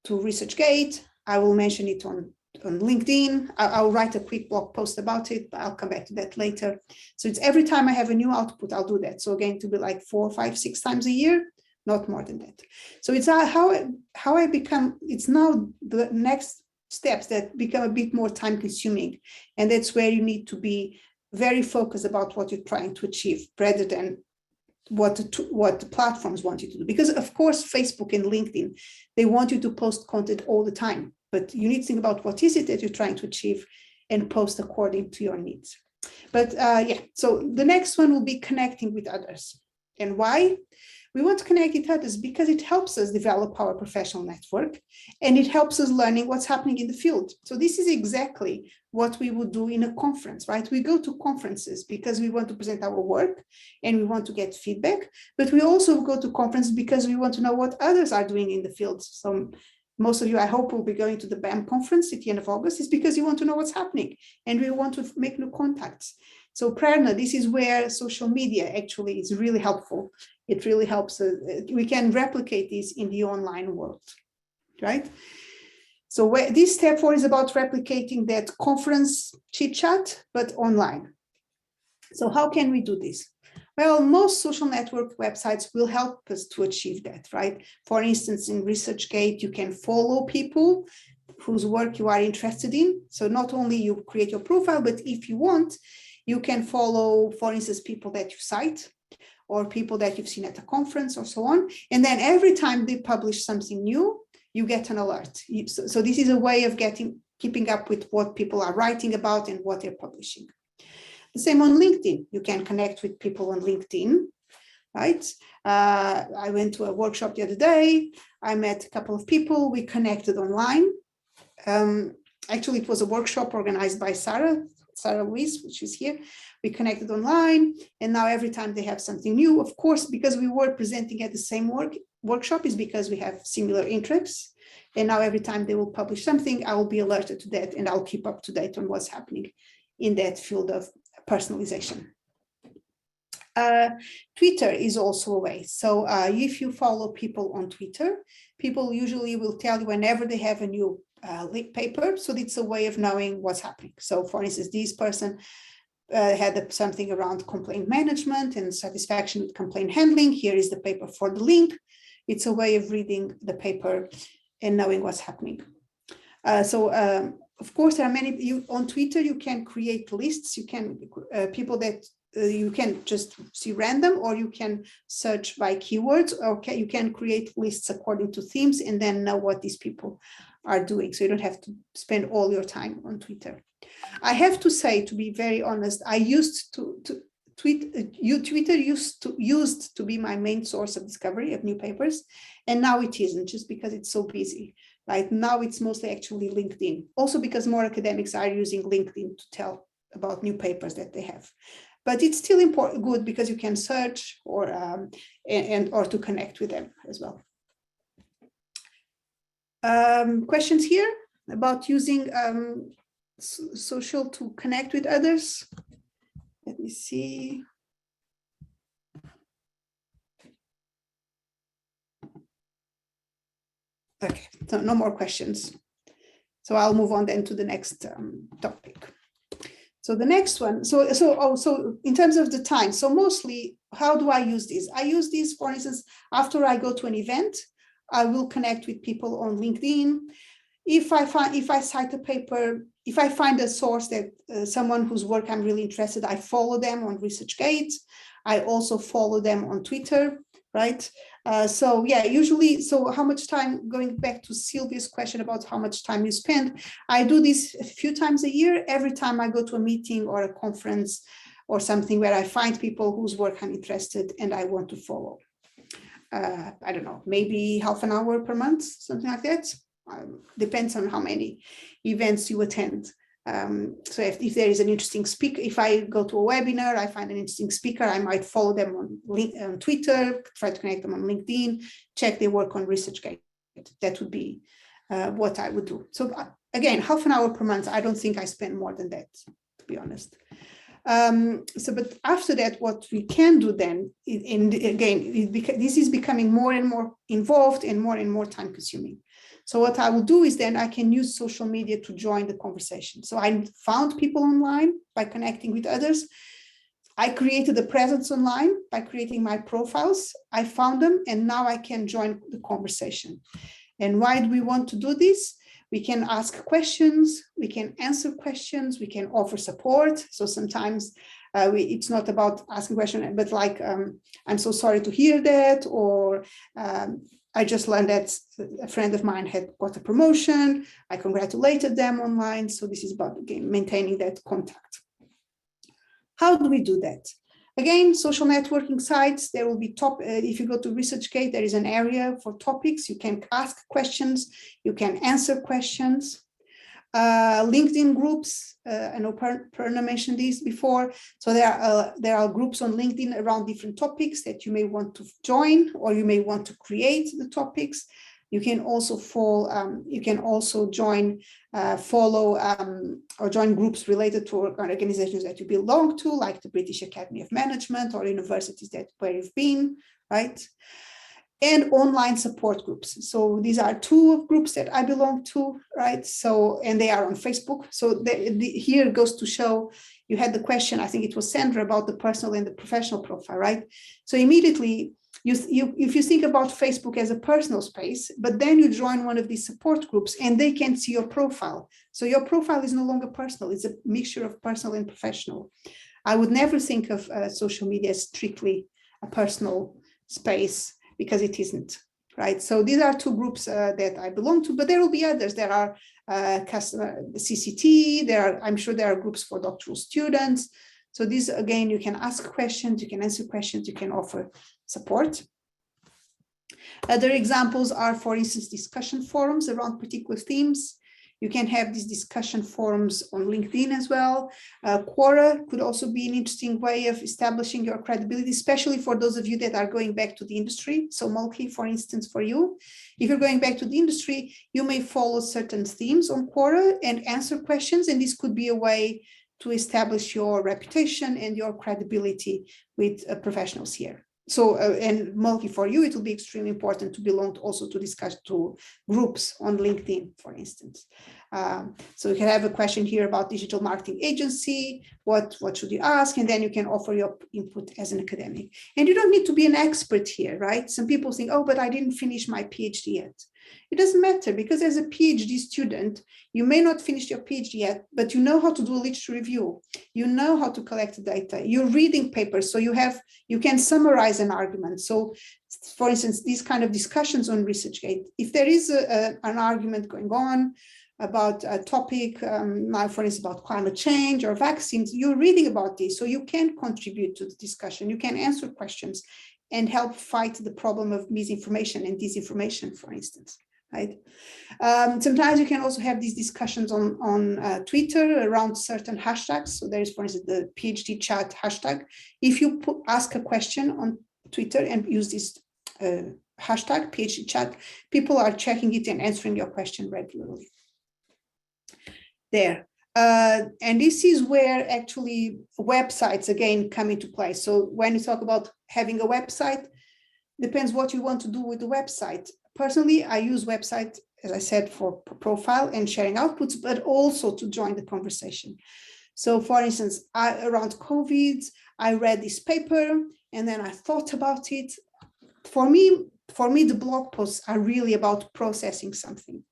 to ResearchGate. I will mention it on LinkedIn. I'll write a quick blog post about it, but I'll come back to that later. So it's every time I have a new output, I'll do that. So again, to be like 4, 5, 6 times a year, not more than that. So it's how I become, it's now the next steps that become a bit more time consuming. And that's where you need to be very focused about what you're trying to achieve rather than what the platforms want you to do. Because of course, Facebook and LinkedIn, they want you to post content all the time, but you need to think about what is it that you're trying to achieve and post according to your needs. But yeah, so the next one will be connecting with others. And why? We want to connect with others because it helps us develop our professional network, and it helps us learning what's happening in the field. So this is exactly what we would do in a conference, right? We go to conferences because we want to present our work and we want to get feedback, but we also go to conferences because we want to know what others are doing in the field. So most of you, I hope, will be going to the BAM conference at the end of August. It's because you want to know what's happening and we want to make new contacts. So Prerna, this is where social media actually is really helpful. It really helps us. We can replicate this in the online world, right? So this step 4 is about replicating that conference chit chat, but online. So how can we do this? Well, most social network websites will help us to achieve that, right? For instance, in ResearchGate, you can follow people whose work you are interested in. So not only you create your profile, but if you want, you can follow, for instance, people that you cite or people that you've seen at a conference or so on. And then every time they publish something new, you get an alert. So this is a way of keeping up with what people are writing about and what they're publishing. The same on LinkedIn. You can connect with people on LinkedIn, right? I went to a workshop the other day. I met a couple of people. We connected online. Actually, it was a workshop organized by Sarah Louise, which is here. We connected online, and now every time they have something new, of course, because we were presenting at the same workshop, is because we have similar interests. And now every time they will publish something, I will be alerted to that, and I'll keep up to date on what's happening in that field of personalization. Twitter is also a way. So if you follow people on Twitter, people usually will tell you whenever they have a new paper. So it's a way of knowing what's happening. So for instance, this person had something around complaint management and satisfaction with complaint handling. Here is the paper for the link. It's a way of reading the paper and knowing what's happening. Of course, there are many, on Twitter, you can create lists. You can, people that you can just see random, or you can search by keywords, or you can create lists according to themes and then know what these people are doing. So you don't have to spend all your time on Twitter. I have to say, to be very honest, I used to Twitter used to be my main source of discovery of new papers, and now it isn't, just because it's so busy. Right now, it's mostly actually LinkedIn. Also because more academics are using LinkedIn to tell about new papers that they have. But it's still important, good, because you can search or or to connect with them as well. Questions here about using social to connect with others? Let me see. Okay, so no more questions. So I'll move on then to the next topic. So the next one, so in terms of the time, so mostly, how do I use this? I use this, for instance, after I go to an event, I will connect with people on LinkedIn. If I cite a paper, if I find a source that someone whose work I'm really interested, I follow them on ResearchGate. I also follow them on Twitter, right? So yeah, usually, so how much time, going back to Sylvia's question about how much time you spend, I do this a few times a year. Every time I go to a meeting or a conference or something where I find people whose work I'm interested and I want to follow. I don't know, maybe half an hour per month, something like that. Depends on how many events you attend. So if there is an interesting speaker, if I go to a webinar, I find an interesting speaker, I might follow them on Twitter, try to connect them on LinkedIn, check their work on ResearchGate. That would be what I would do. So again, half an hour per month. I don't think I spend more than that, to be honest. But after that, what we can do then, and again, this is becoming more and more involved and more time consuming. So what I will do is then I can use social media to join the conversation. So I found people online by connecting with others. I created a presence online by creating my profiles. I found them, and now I can join the conversation. And why do we want to do this? We can ask questions, we can answer questions, we can offer support. So sometimes it's not about asking questions, but like, I'm so sorry to hear that, or I just learned that a friend of mine had got a promotion. I congratulated them online. So this is about, again, maintaining that contact. How do we do that? Again, social networking sites, there will be if you go to ResearchGate, there is an area for topics. You can ask questions, you can answer questions. LinkedIn groups, I know Perna mentioned this before. So there are groups on LinkedIn around different topics that you may want to join, or you may want to create the topics. You can also join, follow, or join groups related to organizations that you belong to, like the British Academy of Management or universities where you've been, right? And online support groups. So these are two groups that I belong to, right? So, and they are on Facebook. So here goes to show, you had the question, I think it was Sandra, about the personal and the professional profile, right? So immediately, if you think about Facebook as a personal space, but then you join one of these support groups and they can see your profile. So your profile is no longer personal, it's a mixture of personal and professional. I would never think of social media as strictly a personal space, because it isn't, right? So these are two groups that I belong to, but there will be others. There are CCT, I'm sure there are groups for doctoral students. So these, again, you can ask questions, you can answer questions, you can offer support. Other examples are, for instance, discussion forums around particular themes. You can have these discussion forums on LinkedIn as well. Quora could also be an interesting way of establishing your credibility, especially for those of you that are going back to the industry. So Mulkey, for instance, for you, if you're going back to the industry, you may follow certain themes on Quora and answer questions. And this could be a way to establish your reputation and your credibility with professionals here. So, and Mulki, for you, it will be extremely important to belong also to discuss to groups on LinkedIn, for instance. So you can have a question here about digital marketing agency, what should you ask? And then you can offer your input as an academic. And you don't need to be an expert here, right? Some people think, oh, but I didn't finish my PhD yet. It doesn't matter, because as a PhD student, you may not finish your PhD yet, but you know how to do a literature review. You know how to collect the data. You're reading papers, so you can summarize an argument. So, for instance, these kind of discussions on ResearchGate, if there is an argument going on about a topic, now for instance, about climate change or vaccines, you're reading about this, so you can contribute to the discussion. You can answer questions and help fight the problem of misinformation and disinformation, for instance, right? Sometimes you can also have these discussions on Twitter around certain hashtags. So there is, for instance, the PhD chat hashtag. If you ask a question on Twitter and use this hashtag PhD chat, people are checking it and answering your question regularly. There. And this is where actually websites again come into play. So when you talk about having a website, depends what you want to do with the website. Personally, I use website, as I said, for profile and sharing outputs, but also to join the conversation. So for instance, around COVID, I read this paper and then I thought about it. For me, the blog posts are really about processing something.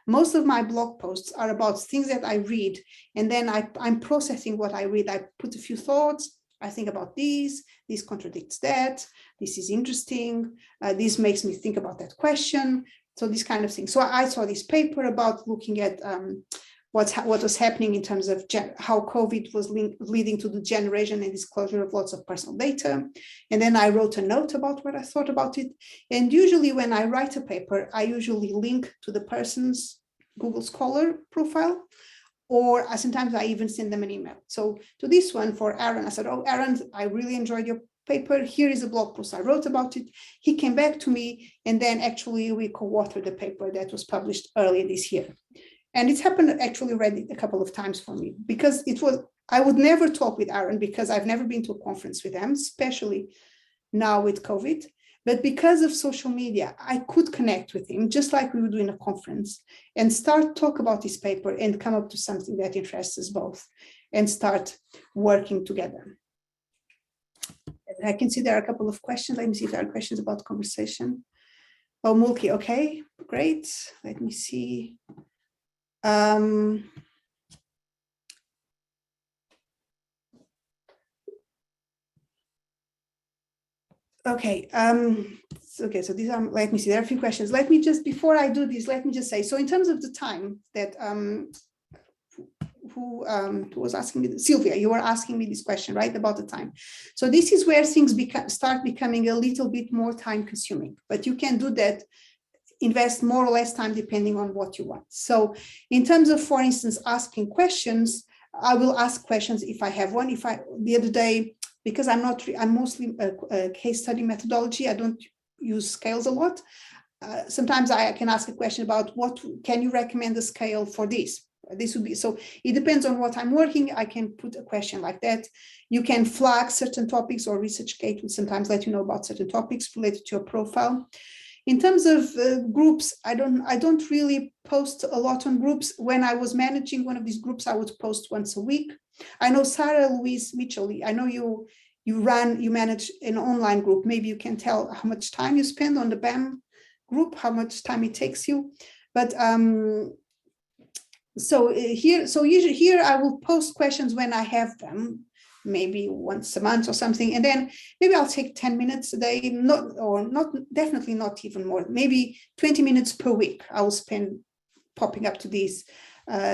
Most of my blog posts are about things that I read, and then I'm processing what I read. I put a few thoughts. I think about this contradicts that, this is interesting, this makes me think about that question. So this kind of thing. So I saw this paper about looking at what was happening in terms of how COVID was leading to the generation and disclosure of lots of personal data. And then I wrote a note about what I thought about it. And usually when I write a paper, I usually link to the person's Google Scholar profile, or sometimes I even send them an email. So to this one for Aaron, I said, oh, Aaron, I really enjoyed your paper. Here is a blog post I wrote about it. He came back to me, and then actually we co-authored the paper that was published earlier this year. And it's happened actually already a couple of times for me, because I would never talk with Aaron because I've never been to a conference with him, especially now with COVID. But because of social media, I could connect with him just like we would do in a conference and start talk about this paper and come up to something that interests us both and start working together. And I can see there are a couple of questions. Let me see if there are questions about the conversation. Oh, Mulki, okay, great. Let me see. Okay, so these are, let me see, there are a few questions. Let me just, before I do this, let me just say, so in terms of the time that, who was asking me, Sylvia, you were asking me this question, right, about the time. So this is where things start becoming a little bit more time consuming, but you can do that, invest more or less time depending on what you want. So in terms of, for instance, asking questions, I will ask questions if I have one. The other day, because I'm mostly a case study methodology, I don't use scales a lot. Sometimes I can ask a question about what can you recommend a scale for this? This would be, so it depends on what I'm working. I can put a question like that. You can flag certain topics, or ResearchGate will sometimes let you know about certain topics related to your profile. In terms of groups, I don't really post a lot on groups. When I was managing one of these groups, I would post once a week. I know Sarah Louise Mitchell, I know you manage an online group. Maybe you can tell how much time you spend on the BAM group, how much time it takes you. But usually here I will post questions when I have them, maybe once a month or something, and then maybe I'll take 10 minutes a day, definitely not even more, maybe 20 minutes per week I will spend popping up to these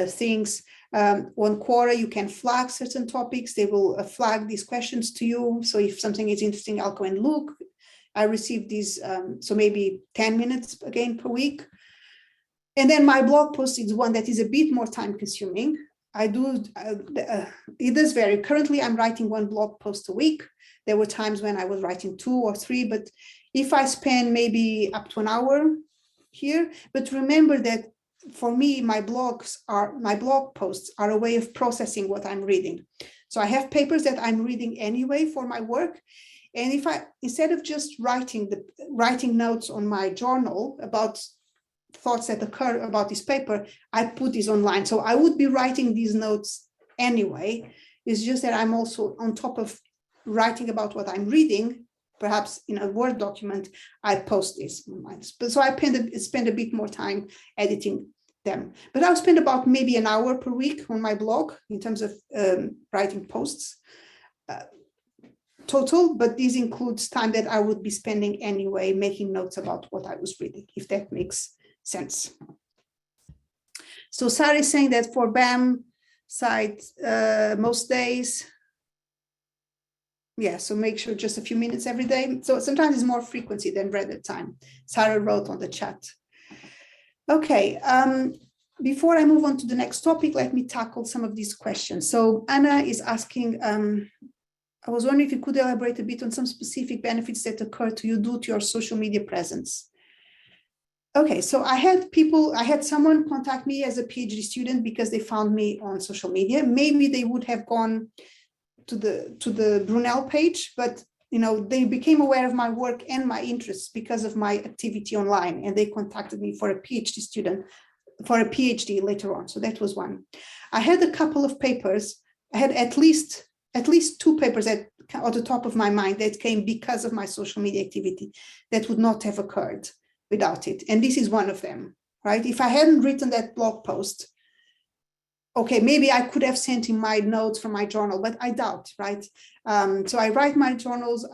things. 1 quarter you can flag certain topics, they will flag these questions to you. So if something is interesting, I'll go and look. I receive these, so maybe 10 minutes again per week. And then my blog post is one that is a bit more time consuming. It does vary. Currently, I'm writing 1 blog post a week. There were times when I was writing 2 or 3, but if I spend maybe up to an hour here, but remember that for me, my blog posts are a way of processing what I'm reading. So I have papers that I'm reading anyway for my work. And if instead of just writing notes on my journal about thoughts that occur about this paper, I put this online. So I would be writing these notes anyway. It's just that I'm also on top of writing about what I'm reading, perhaps in a Word document, I post this online. So I spend a bit more time editing them. But I'll spend about maybe an hour per week on my blog in terms of writing posts total, but this includes time that I would be spending anyway, making notes about what I was reading, if that makes sense. So Sarah is saying that for BAM site, most days, yeah, so make sure just a few minutes every day. So sometimes it's more frequency than rather time. Sarah wrote on the chat. Okay, before I move on to the next topic, let me tackle some of these questions. So Anna is asking, I was wondering if you could elaborate a bit on some specific benefits that occur to you due to your social media presence. Okay, so I had someone contact me as a PhD student because they found me on social media. Maybe they would have gone to the Brunel page, but they became aware of my work and my interests because of my activity online, and they contacted me for a PhD later on. So that was one. I had a couple of papers. I had at least 2 papers at the top of my mind that came because of my social media activity that would not have occurred without it. And this is one of them, right? If I hadn't written that blog post, okay, maybe I could have sent in my notes from my journal, but I doubt, right? So I write my journals,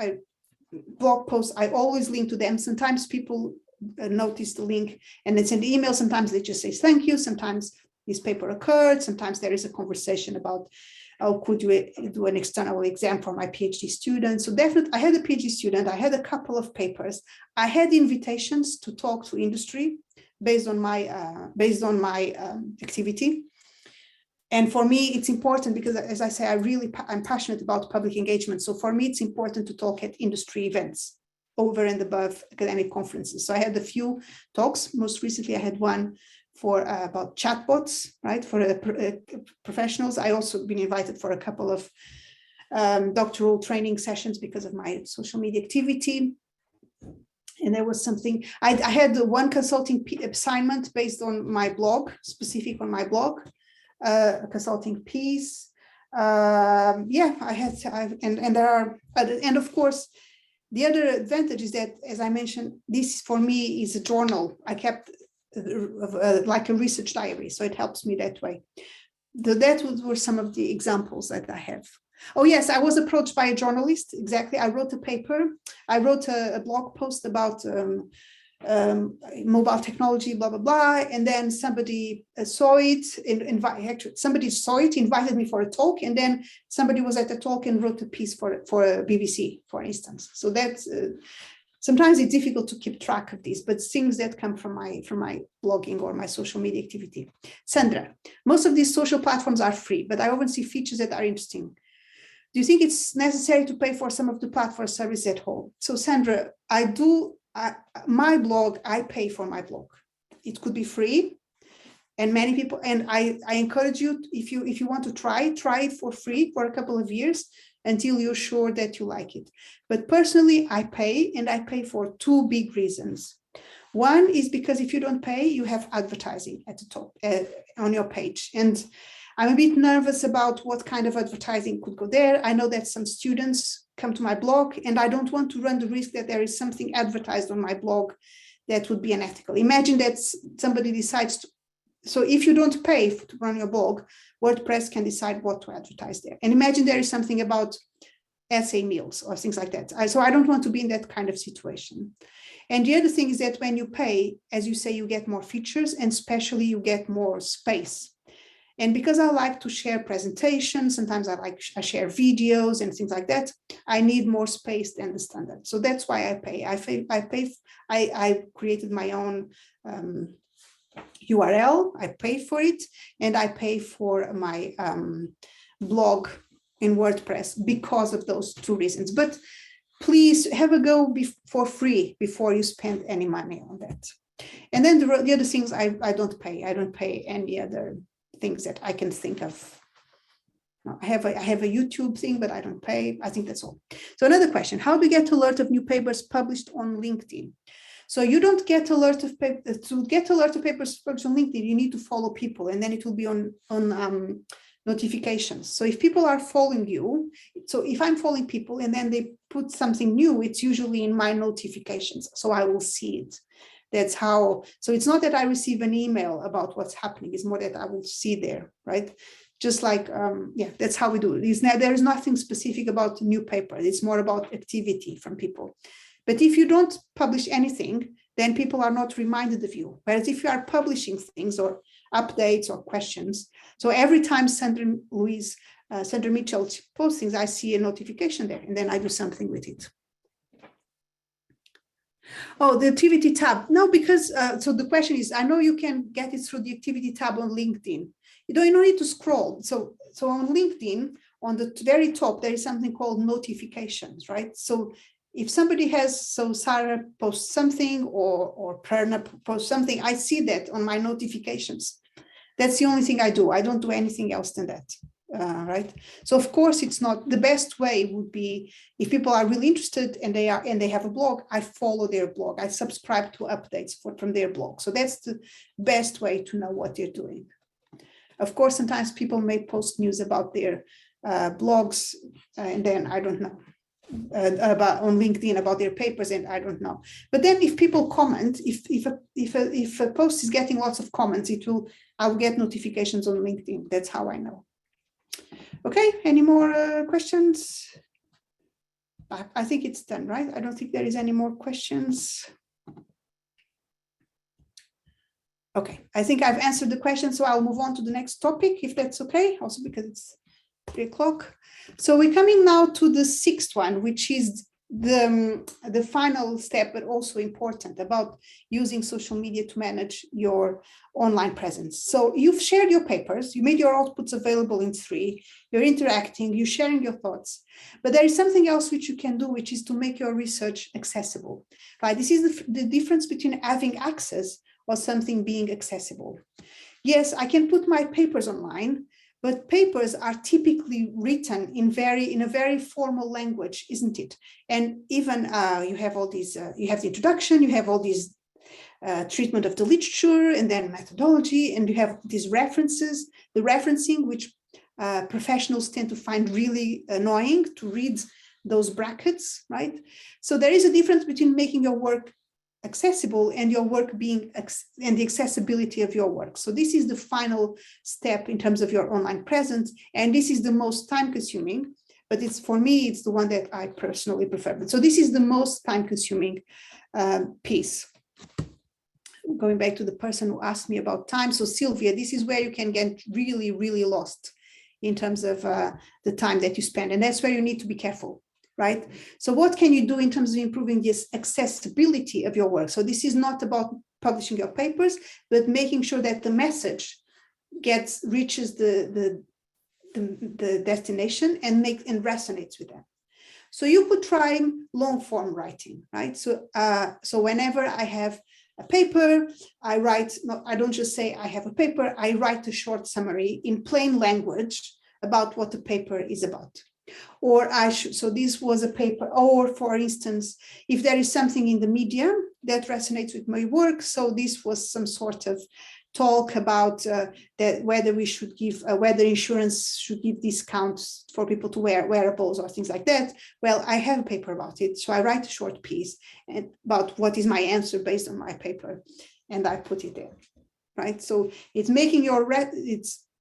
blog posts, I always link to them. Sometimes people notice the link and they send email. Sometimes they just say thank you. Sometimes this paper occurred. Sometimes there is a conversation about, oh, could you do an external exam for my PhD student? So definitely, I had a PhD student. I had a couple of papers. I had invitations to talk to industry based on my activity. And for me, it's important because, as I say, I'm passionate about public engagement. So for me, it's important to talk at industry events over and above academic conferences. So I had a few talks. Most recently, I had one for about chatbots, right, for professionals. I also been invited for a couple of doctoral training sessions because of my social media activity. And there was something, I had one consulting assignment based on my blog, specific on my blog, a consulting piece. Yeah, and there are, and of course, the other advantage is that, as I mentioned, this for me is a journal. I kept like a research diary, so it helps me that way. That were some of the examples that I have. Oh yes, I was approached by a journalist. Exactly, I wrote a paper. I wrote a blog post about mobile technology, blah blah blah, and then somebody saw it. Somebody saw it, invited me for a talk, and then somebody was at the talk and wrote a piece for BBC, for instance. So that's sometimes it's difficult to keep track of these, but things that come from my blogging or my social media activity. Sandra, most of these social platforms are free, but I often see features that are interesting. Do you think it's necessary to pay for some of the platform service at home? So Sandra, my blog, I pay for my blog. It could be free, and many people, and I encourage you, if you want to try it for free for a couple of years until you're sure that you like it. But personally, I pay, and I pay for 2 big reasons. One is because if you don't pay, you have advertising at the top on your page. And I'm a bit nervous about what kind of advertising could go there. I know that some students come to my blog, and I don't want to run the risk that there is something advertised on my blog that would be unethical. Imagine that somebody decides to, so if you don't pay to run your blog, WordPress can decide what to advertise there. And imagine there is something about essay meals or things like that. So I don't want to be in that kind of situation. And the other thing is that when you pay, as you say, you get more features, and especially you get more space. And because I like to share presentations, sometimes I share videos and things like that, I need more space than the standard. So that's why I pay. I created my own URL, I pay for it, and I pay for my blog in WordPress because of those 2 reasons. But please have a go for free before you spend any money on that. And then the other things I don't pay. I don't pay any other things that I can think of No, I have a YouTube thing, but I don't pay. I think that's all. So another question, how do we get alert of new papers published on LinkedIn? So you don't get alert of papers, to get alert of papers published on LinkedIn, you need to follow people, and then it will be on notifications. So if people are following you, so if I'm following people and then they put something new, it's usually in my notifications, so I will see it. That's how, so it's not that I receive an email about what's happening, it's more that I will see there, right? Just like, yeah, that's how we do it. There is nothing specific about new paper, it's more about activity from people. But if you don't publish anything, then people are not reminded of you. Whereas if you are publishing things or updates or questions, so every time Sandra Mitchell posts things, I see a notification there, and then I do something with it. Oh, the activity tab. No, because, so the question is, I know you can get it through the activity tab on LinkedIn. You don't need to scroll. So on LinkedIn, on the very top, there is something called notifications, right? So if somebody has, so Sarah posts something or Prerna posts something, I see that on my notifications. That's the only thing I do. I don't do anything else than that, right? So of course, it's not, the best way would be if people are really interested and they have a blog, I follow their blog. I subscribe to updates from their blog. So that's the best way to know what they're doing. Of course, sometimes people may post news about their blogs, and then I don't know. About on LinkedIn about their papers, and I don't know. But then if people comment, if a post is getting lots of comments, I will get notifications on LinkedIn. That's how I know. Okay, any more questions? I think it's done, right? I don't think there is any more questions. Okay, I think I've answered the question, so I'll move on to the next topic, if that's okay, also because it's 3 o'clock. So we're coming now to the 6th one, which is the final step, but also important, about using social media to manage your online presence. So you've shared your papers, you made your outputs available in 3, you're interacting, you're sharing your thoughts, but there is something else which you can do, which is to make your research accessible, right? This is the difference between having access or something being accessible. Yes, I can put my papers online, but papers are typically written in a very formal language, isn't it? And even you have all these, you have the introduction, you have all these treatment of the literature, and then methodology, and you have these references, the referencing, which professionals tend to find really annoying to read those brackets, right? So there is a difference between making your work accessible and your work being and the accessibility of your work. So this is the final step in terms of your online presence, and this is the most time consuming, but it's, for me, it's the one that I personally prefer. So this is the most time consuming piece. Going back to the person who asked me about time, so Sylvia, this is where you can get really, really lost in terms of the time that you spend, and that's where you need to be careful. Right? So what can you do in terms of improving this accessibility of your work? So this is not about publishing your papers, but making sure that the message reaches the destination and resonates with them. So you could try long form writing, right? So whenever I have a paper, I write, I don't just say I have a paper, I write a short summary in plain language about what the paper is about. Or so this was a paper, or for instance, if there is something in the media that resonates with my work, so this was some sort of talk about that whether we should give, whether insurance should give discounts for people to wear wearables or things like that. Well, I have a paper about it, so I write a short piece about what is my answer based on my paper, and I put it there, right? So it's making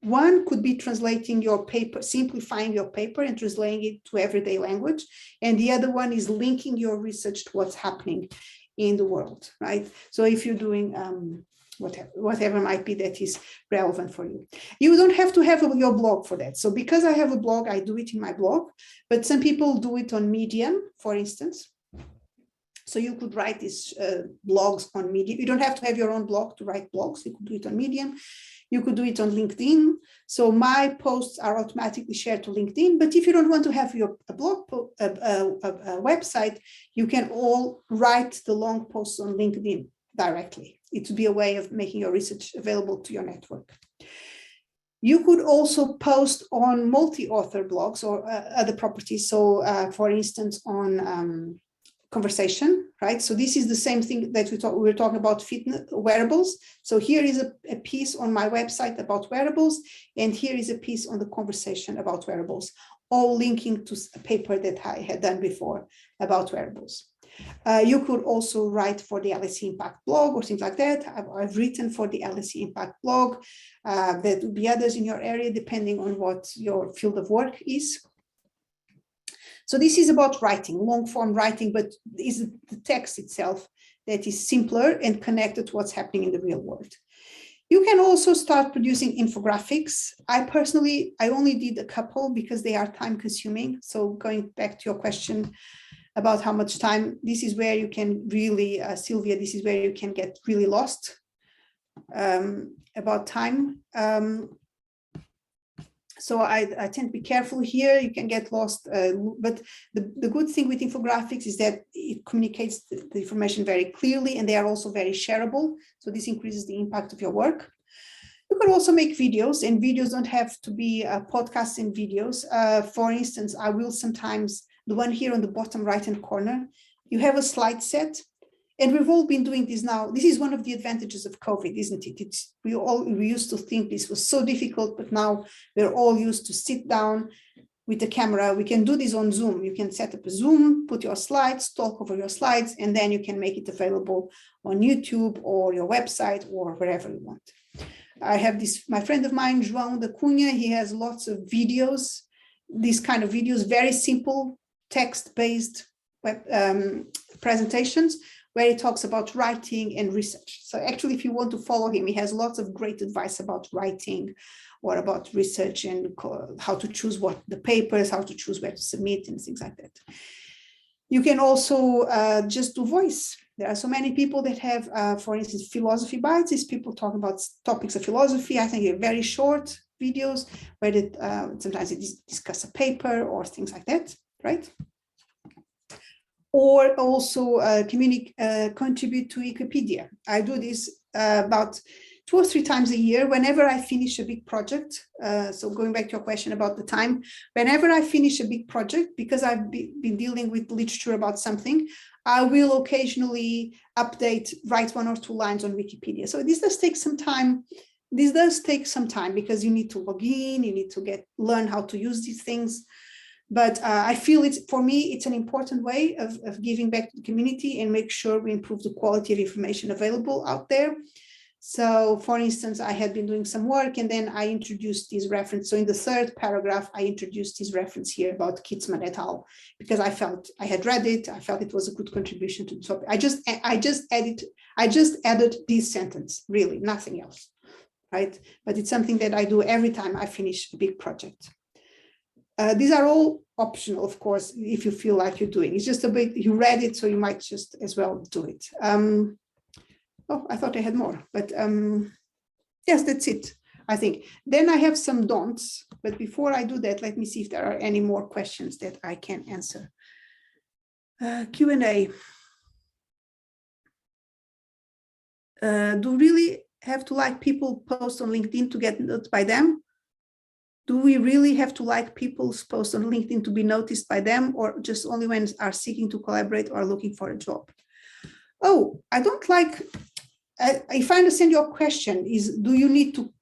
one could be translating your paper, simplifying your paper and translating it to everyday language. And the other one is linking your research to what's happening in the world, right? So if you're doing whatever might be that is relevant for you. You don't have to have your blog for that. So because I have a blog, I do it in my blog, but some people do it on Medium, for instance. So you could write these blogs on Medium. You don't have to have your own blog to write blogs. You could do it on Medium. You could do it on LinkedIn. So my posts are automatically shared to LinkedIn. But if you don't want to have a website, you can all write the long posts on LinkedIn directly. It would be a way of making your research available to your network. You could also post on multi-author blogs or other properties. So for instance, on conversation, right? So this is the same thing that we were talking about fitness wearables. So here is a piece on my website about wearables, and here is a piece on the conversation about wearables, all linking to a paper that I had done before about wearables. You could also write for the LSE Impact blog or things like that. I've written for the LSE Impact blog. There will be others in your area, depending on what your field of work is. So this is about writing, long form writing, but is the text itself that is simpler and connected to what's happening in the real world. You can also start producing infographics. I only did a couple because they are time consuming. So going back to your question about how much time, this is where you can really, Sylvia, this is where you can get really lost about time. So I tend to be careful here. You can get lost, but the good thing with infographics is that it communicates the information very clearly, and they are also very shareable. So this increases the impact of your work. You could also make videos, and videos don't have to be podcasts and videos. For instance, I will sometimes, the one here on the bottom right-hand corner, you have a slide set. And we've all been doing this now. This is one of the advantages of COVID, isn't it? We used to think this was so difficult, but now we're all used to sit down with the camera. We can do this on Zoom. You can set up a Zoom, put your slides, talk over your slides, and then you can make it available on YouTube or your website or wherever you want. I have this, my friend of mine, João da Cunha, he has lots of videos, these kind of videos, very simple text-based presentations, where he talks about writing and research. So actually, if you want to follow him, he has lots of great advice about writing or about research and how to choose what the papers, how to choose where to submit and things like that. You can also just do voice. There are so many people that have, for instance, philosophy bites. These people talk about topics of philosophy. I think they're very short videos where they, sometimes they discuss a paper or things like that, right? Or also contribute to Wikipedia. I do this about 2 or 3 times a year whenever I finish a big project. So going back to your question about the time, whenever I finish a big project, because I've been dealing with literature about something, I will occasionally write 1 or 2 lines on Wikipedia. So this does take some time. This does take some time because you need to log in, you need to learn how to use these things. But I feel for me, it's an important way of giving back to the community and make sure we improve the quality of information available out there. So for instance, I had been doing some work and then I introduced this reference. So in the 3rd paragraph, I introduced this reference here about Kitzman et al. Because I felt I had read it. I felt it was a good contribution to the topic. I just added this sentence, really, nothing else, right? But it's something that I do every time I finish a big project. These are all optional, of course, if you feel like you're doing. It's just a bit, you read it, so you might just as well do it. Oh, I thought I had more, but yes, that's it, I think. Then I have some don'ts, but before I do that, let me see if there are any more questions that I can answer. Q&A. Do really have to like people post on LinkedIn to get noticed by them? Do we really have to like people's posts on LinkedIn to be noticed by them, or just only when are seeking to collaborate or looking for a job? Oh, I don't like, if I understand your question is, do you need to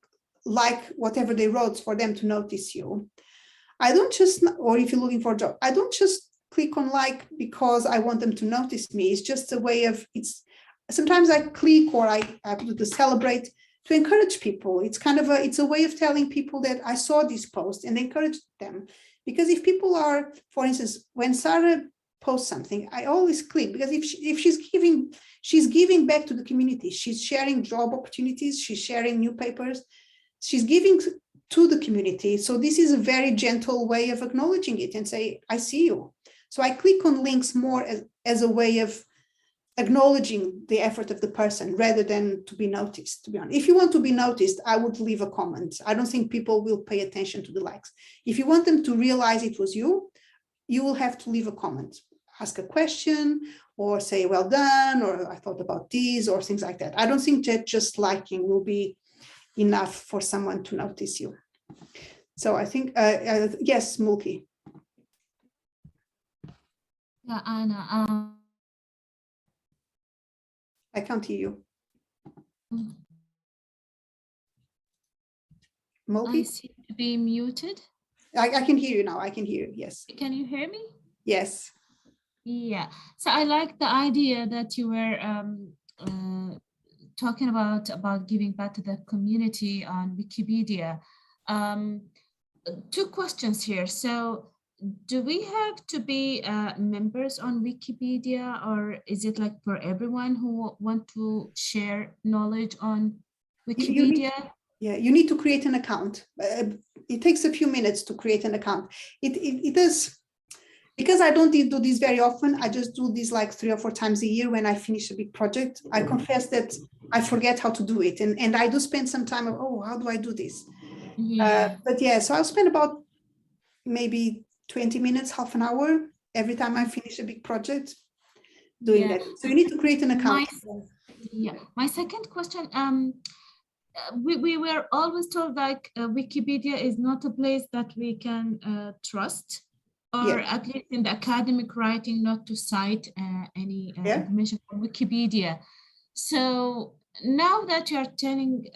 like whatever they wrote for them to notice you? I don't just, or if you're looking for a job, I don't just click on like because I want them to notice me. It's just a way of, sometimes I click or I do the celebrate to encourage people. It's kind of it's a way of telling people that I saw this post and encourage them. Because if people are, for instance, when Sarah posts something, I always click, because if she's giving back to the community, she's sharing job opportunities, she's sharing new papers, she's giving to the community. So this is a very gentle way of acknowledging it and say, I see you. So I click on links more as a way of acknowledging the effort of the person rather than to be noticed, to be honest. If you want to be noticed, I would leave a comment. I don't think people will pay attention to the likes. If you want them to realize it was you, you will have to leave a comment, ask a question or say, well done, or I thought about this, or things like that. I don't think that just liking will be enough for someone to notice you. So I think, yes, Mulki. Yeah, Anna. I can't hear you. I Mulki? seem to be muted. I can hear you now. I can hear you. Yes. Can you hear me? Yes. Yeah. So I like the idea that you were talking about giving back to the community on Wikipedia. Two questions here. So do we have to be members on Wikipedia, or is it like for everyone who want to share knowledge on Wikipedia? You need to create an account. It takes a few minutes to create an account. It does, because I don't do this very often. I just do this like 3 or 4 times a year when I finish a big project. I confess that I forget how to do it. And I do spend some time, oh, how do I do this? Yeah. But yeah, so I'll spend about maybe 20 minutes, half an hour every time I finish a big project doing that. So you need to create an account. My second question, we were always told like Wikipedia is not a place that we can trust, or at least in the academic writing, not to cite any information from Wikipedia. So now that you are telling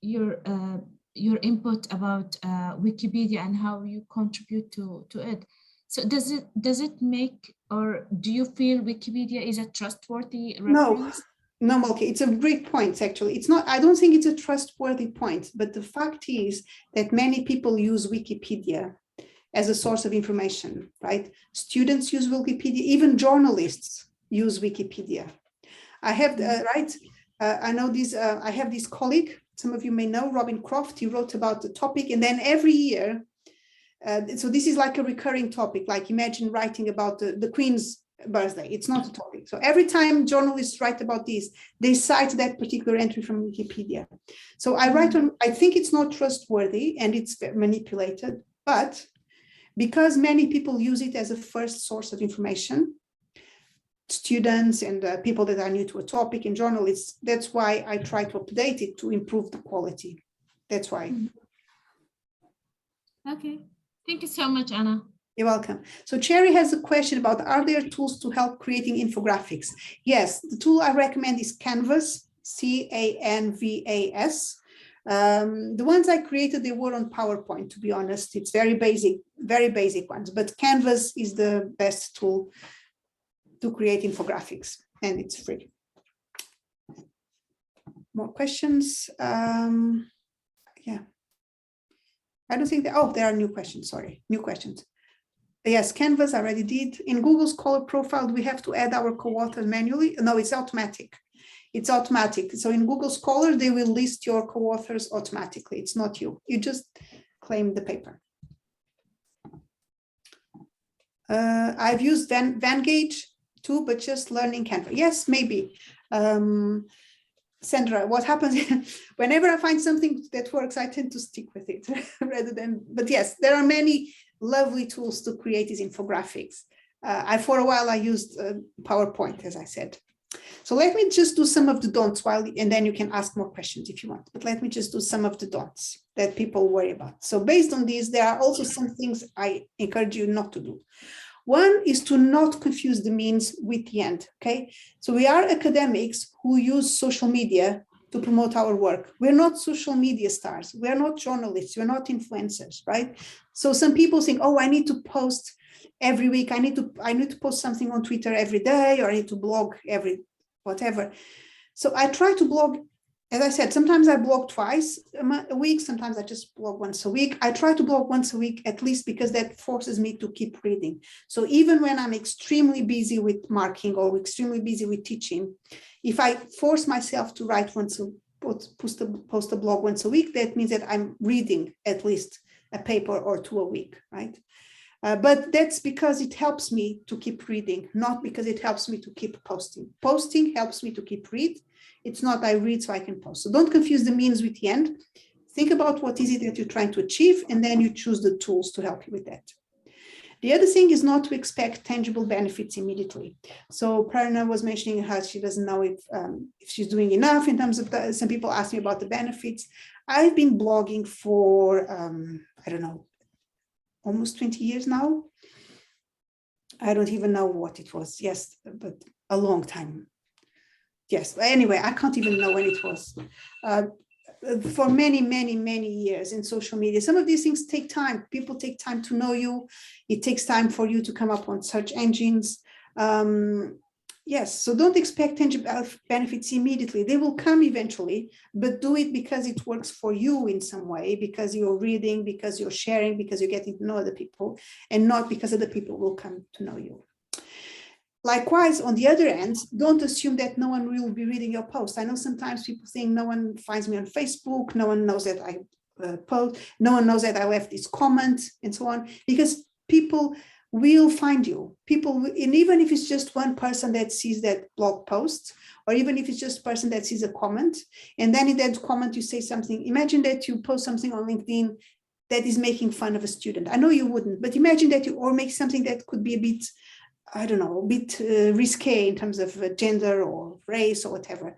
your input about Wikipedia and how you contribute to it, so does it make, or do you feel Wikipedia is a trustworthy reference? No, Mulki, it's a great point, actually. It's not, I don't think it's a trustworthy point, but the fact is that many people use Wikipedia as a source of information, right? Students use Wikipedia, even journalists use Wikipedia. I have, I know this, I have this colleague, some of you may know, Robin Croft. He wrote about the topic, and then every year, so this is like a recurring topic, like imagine writing about the Queen's birthday. It's not a topic. So every time journalists write about this, they cite that particular entry from Wikipedia. So I write on, I think it's not trustworthy and it's manipulated, but because many people use it as a first source of information, students and people that are new to a topic and journalists, that's why I try to update it to improve the quality. That's why. Okay. Thank you so much, Anna. You're welcome. So Cherry has a question about, are there tools to help creating infographics? Yes, the tool I recommend is Canvas, C-A-N-V-A-S. The ones I created, they were on PowerPoint, to be honest. It's very basic ones, but Canvas is the best tool to create infographics, and it's free. More questions? Yeah. I don't think that, oh, there are new questions, sorry, new questions. Yes, Canvas I already did. In Google Scholar Profile, do we have to add our co-authors manually? No, it's automatic. It's automatic. So in Google Scholar, they will list your co-authors automatically. It's not you. You just claim the paper. I've used Vangage too, but just learning Canva. Yes, maybe. Sandra, what happens whenever I find something that works, I tend to stick with it rather than, but yes, there are many lovely tools to create these infographics. For a while, I used PowerPoint, as I said. So let me just do some of the don'ts and then you can ask more questions if you want, but let me just do some of the don'ts that people worry about. So based on these, there are also some things I encourage you not to do. One is to not confuse the means with the end, okay? So we are academics who use social media to promote our work. We're not social media stars. We're not journalists. We're not influencers, right? So some people think, oh, I need to post every week. I need to post something on Twitter every day, or I need to blog every whatever. So I try to blog, as I said, sometimes I blog twice a week. Sometimes I just blog once a week. I try to blog once a week at least because that forces me to keep reading. So even when I'm extremely busy with marking or extremely busy with teaching, if I force myself to write post a blog once a week, that means that I'm reading at least a paper or two a week, right? But that's because it helps me to keep reading, not because it helps me to keep posting. Posting helps me to keep reading. It's not I read so I can post. So don't confuse the means with the end. Think about what is it that you're trying to achieve, and then you choose the tools to help you with that. The other thing is not to expect tangible benefits immediately. So Prerna was mentioning how she doesn't know if she's doing enough in terms of some people ask me about the benefits. I've been blogging for, I don't know, almost 20 years now. I don't even know what it was. Yes, but a long time. Yes, anyway, I can't even know when it was. For many, many, many years in social media. Some of these things take time. People take time to know you. It takes time for you to come up on search engines. Yes, so don't expect tangible benefits immediately. They will come eventually, but do it because it works for you in some way, because you're reading, because you're sharing, because you're getting to know other people, and not because other people will come to know you. Likewise, on the other end, don't assume that no one will be reading your post. I know sometimes people think no one finds me on Facebook, no one knows that I post, no one knows that I left this comment and so on, because people will find you. People, and even if it's just one person that sees that blog post, or even if it's just a person that sees a comment, and then in that comment you say something, imagine that you post something on LinkedIn that is making fun of a student. I know you wouldn't, but imagine that you, or make something that could be a bit, I don't know, a bit risque in terms of gender or race or whatever.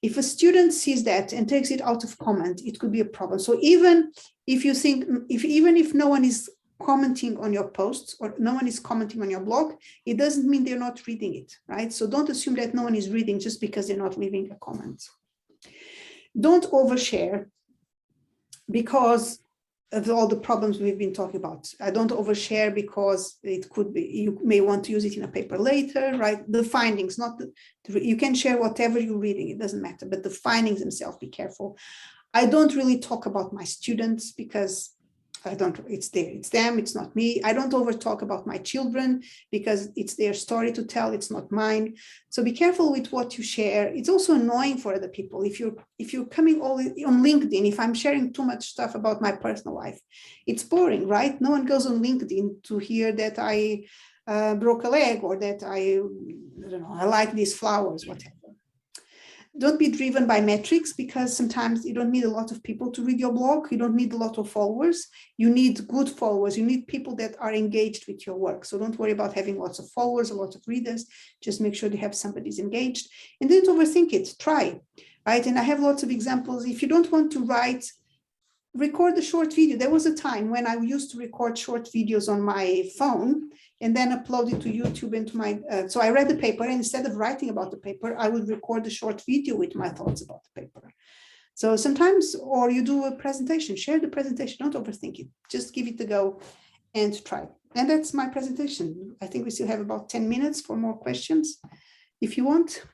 If a student sees that and takes it out of comment, it could be a problem. So even if you think, even if no one is commenting on your posts or no one is commenting on your blog, it doesn't mean they're not reading it, right? So don't assume that no one is reading just because they're not leaving a comment. Don't overshare because of all the problems we've been talking about. I don't overshare because it could be, you may want to use it in a paper later, right? The findings, not you can share whatever you're reading, it doesn't matter, but the findings themselves, be careful. I don't really talk about my students because I don't, it's them, it's not me. I don't over talk about my children because it's their story to tell, it's not mine. So be careful with what you share. It's also annoying for other people. If you're coming all on LinkedIn, if I'm sharing too much stuff about my personal life, it's boring, right? No one goes on LinkedIn to hear that I broke a leg or that I don't know, I like these flowers, whatever. Don't be driven by metrics because sometimes you don't need a lot of people to read your blog. You don't need a lot of followers. You need good followers. You need people that are engaged with your work. So don't worry about having lots of followers, a lot of readers. Just make sure you have somebody's engaged and don't overthink it. Try, right? And I have lots of examples. If you don't want to write, record a short video. There was a time when I used to record short videos on my phone and then upload it to YouTube and to my, so I read the paper and instead of writing about the paper, I would record a short video with my thoughts about the paper. So sometimes, or you do a presentation, share the presentation, don't overthink it, just give it a go and try. And that's my presentation. I think we still have about 10 minutes for more questions if you want.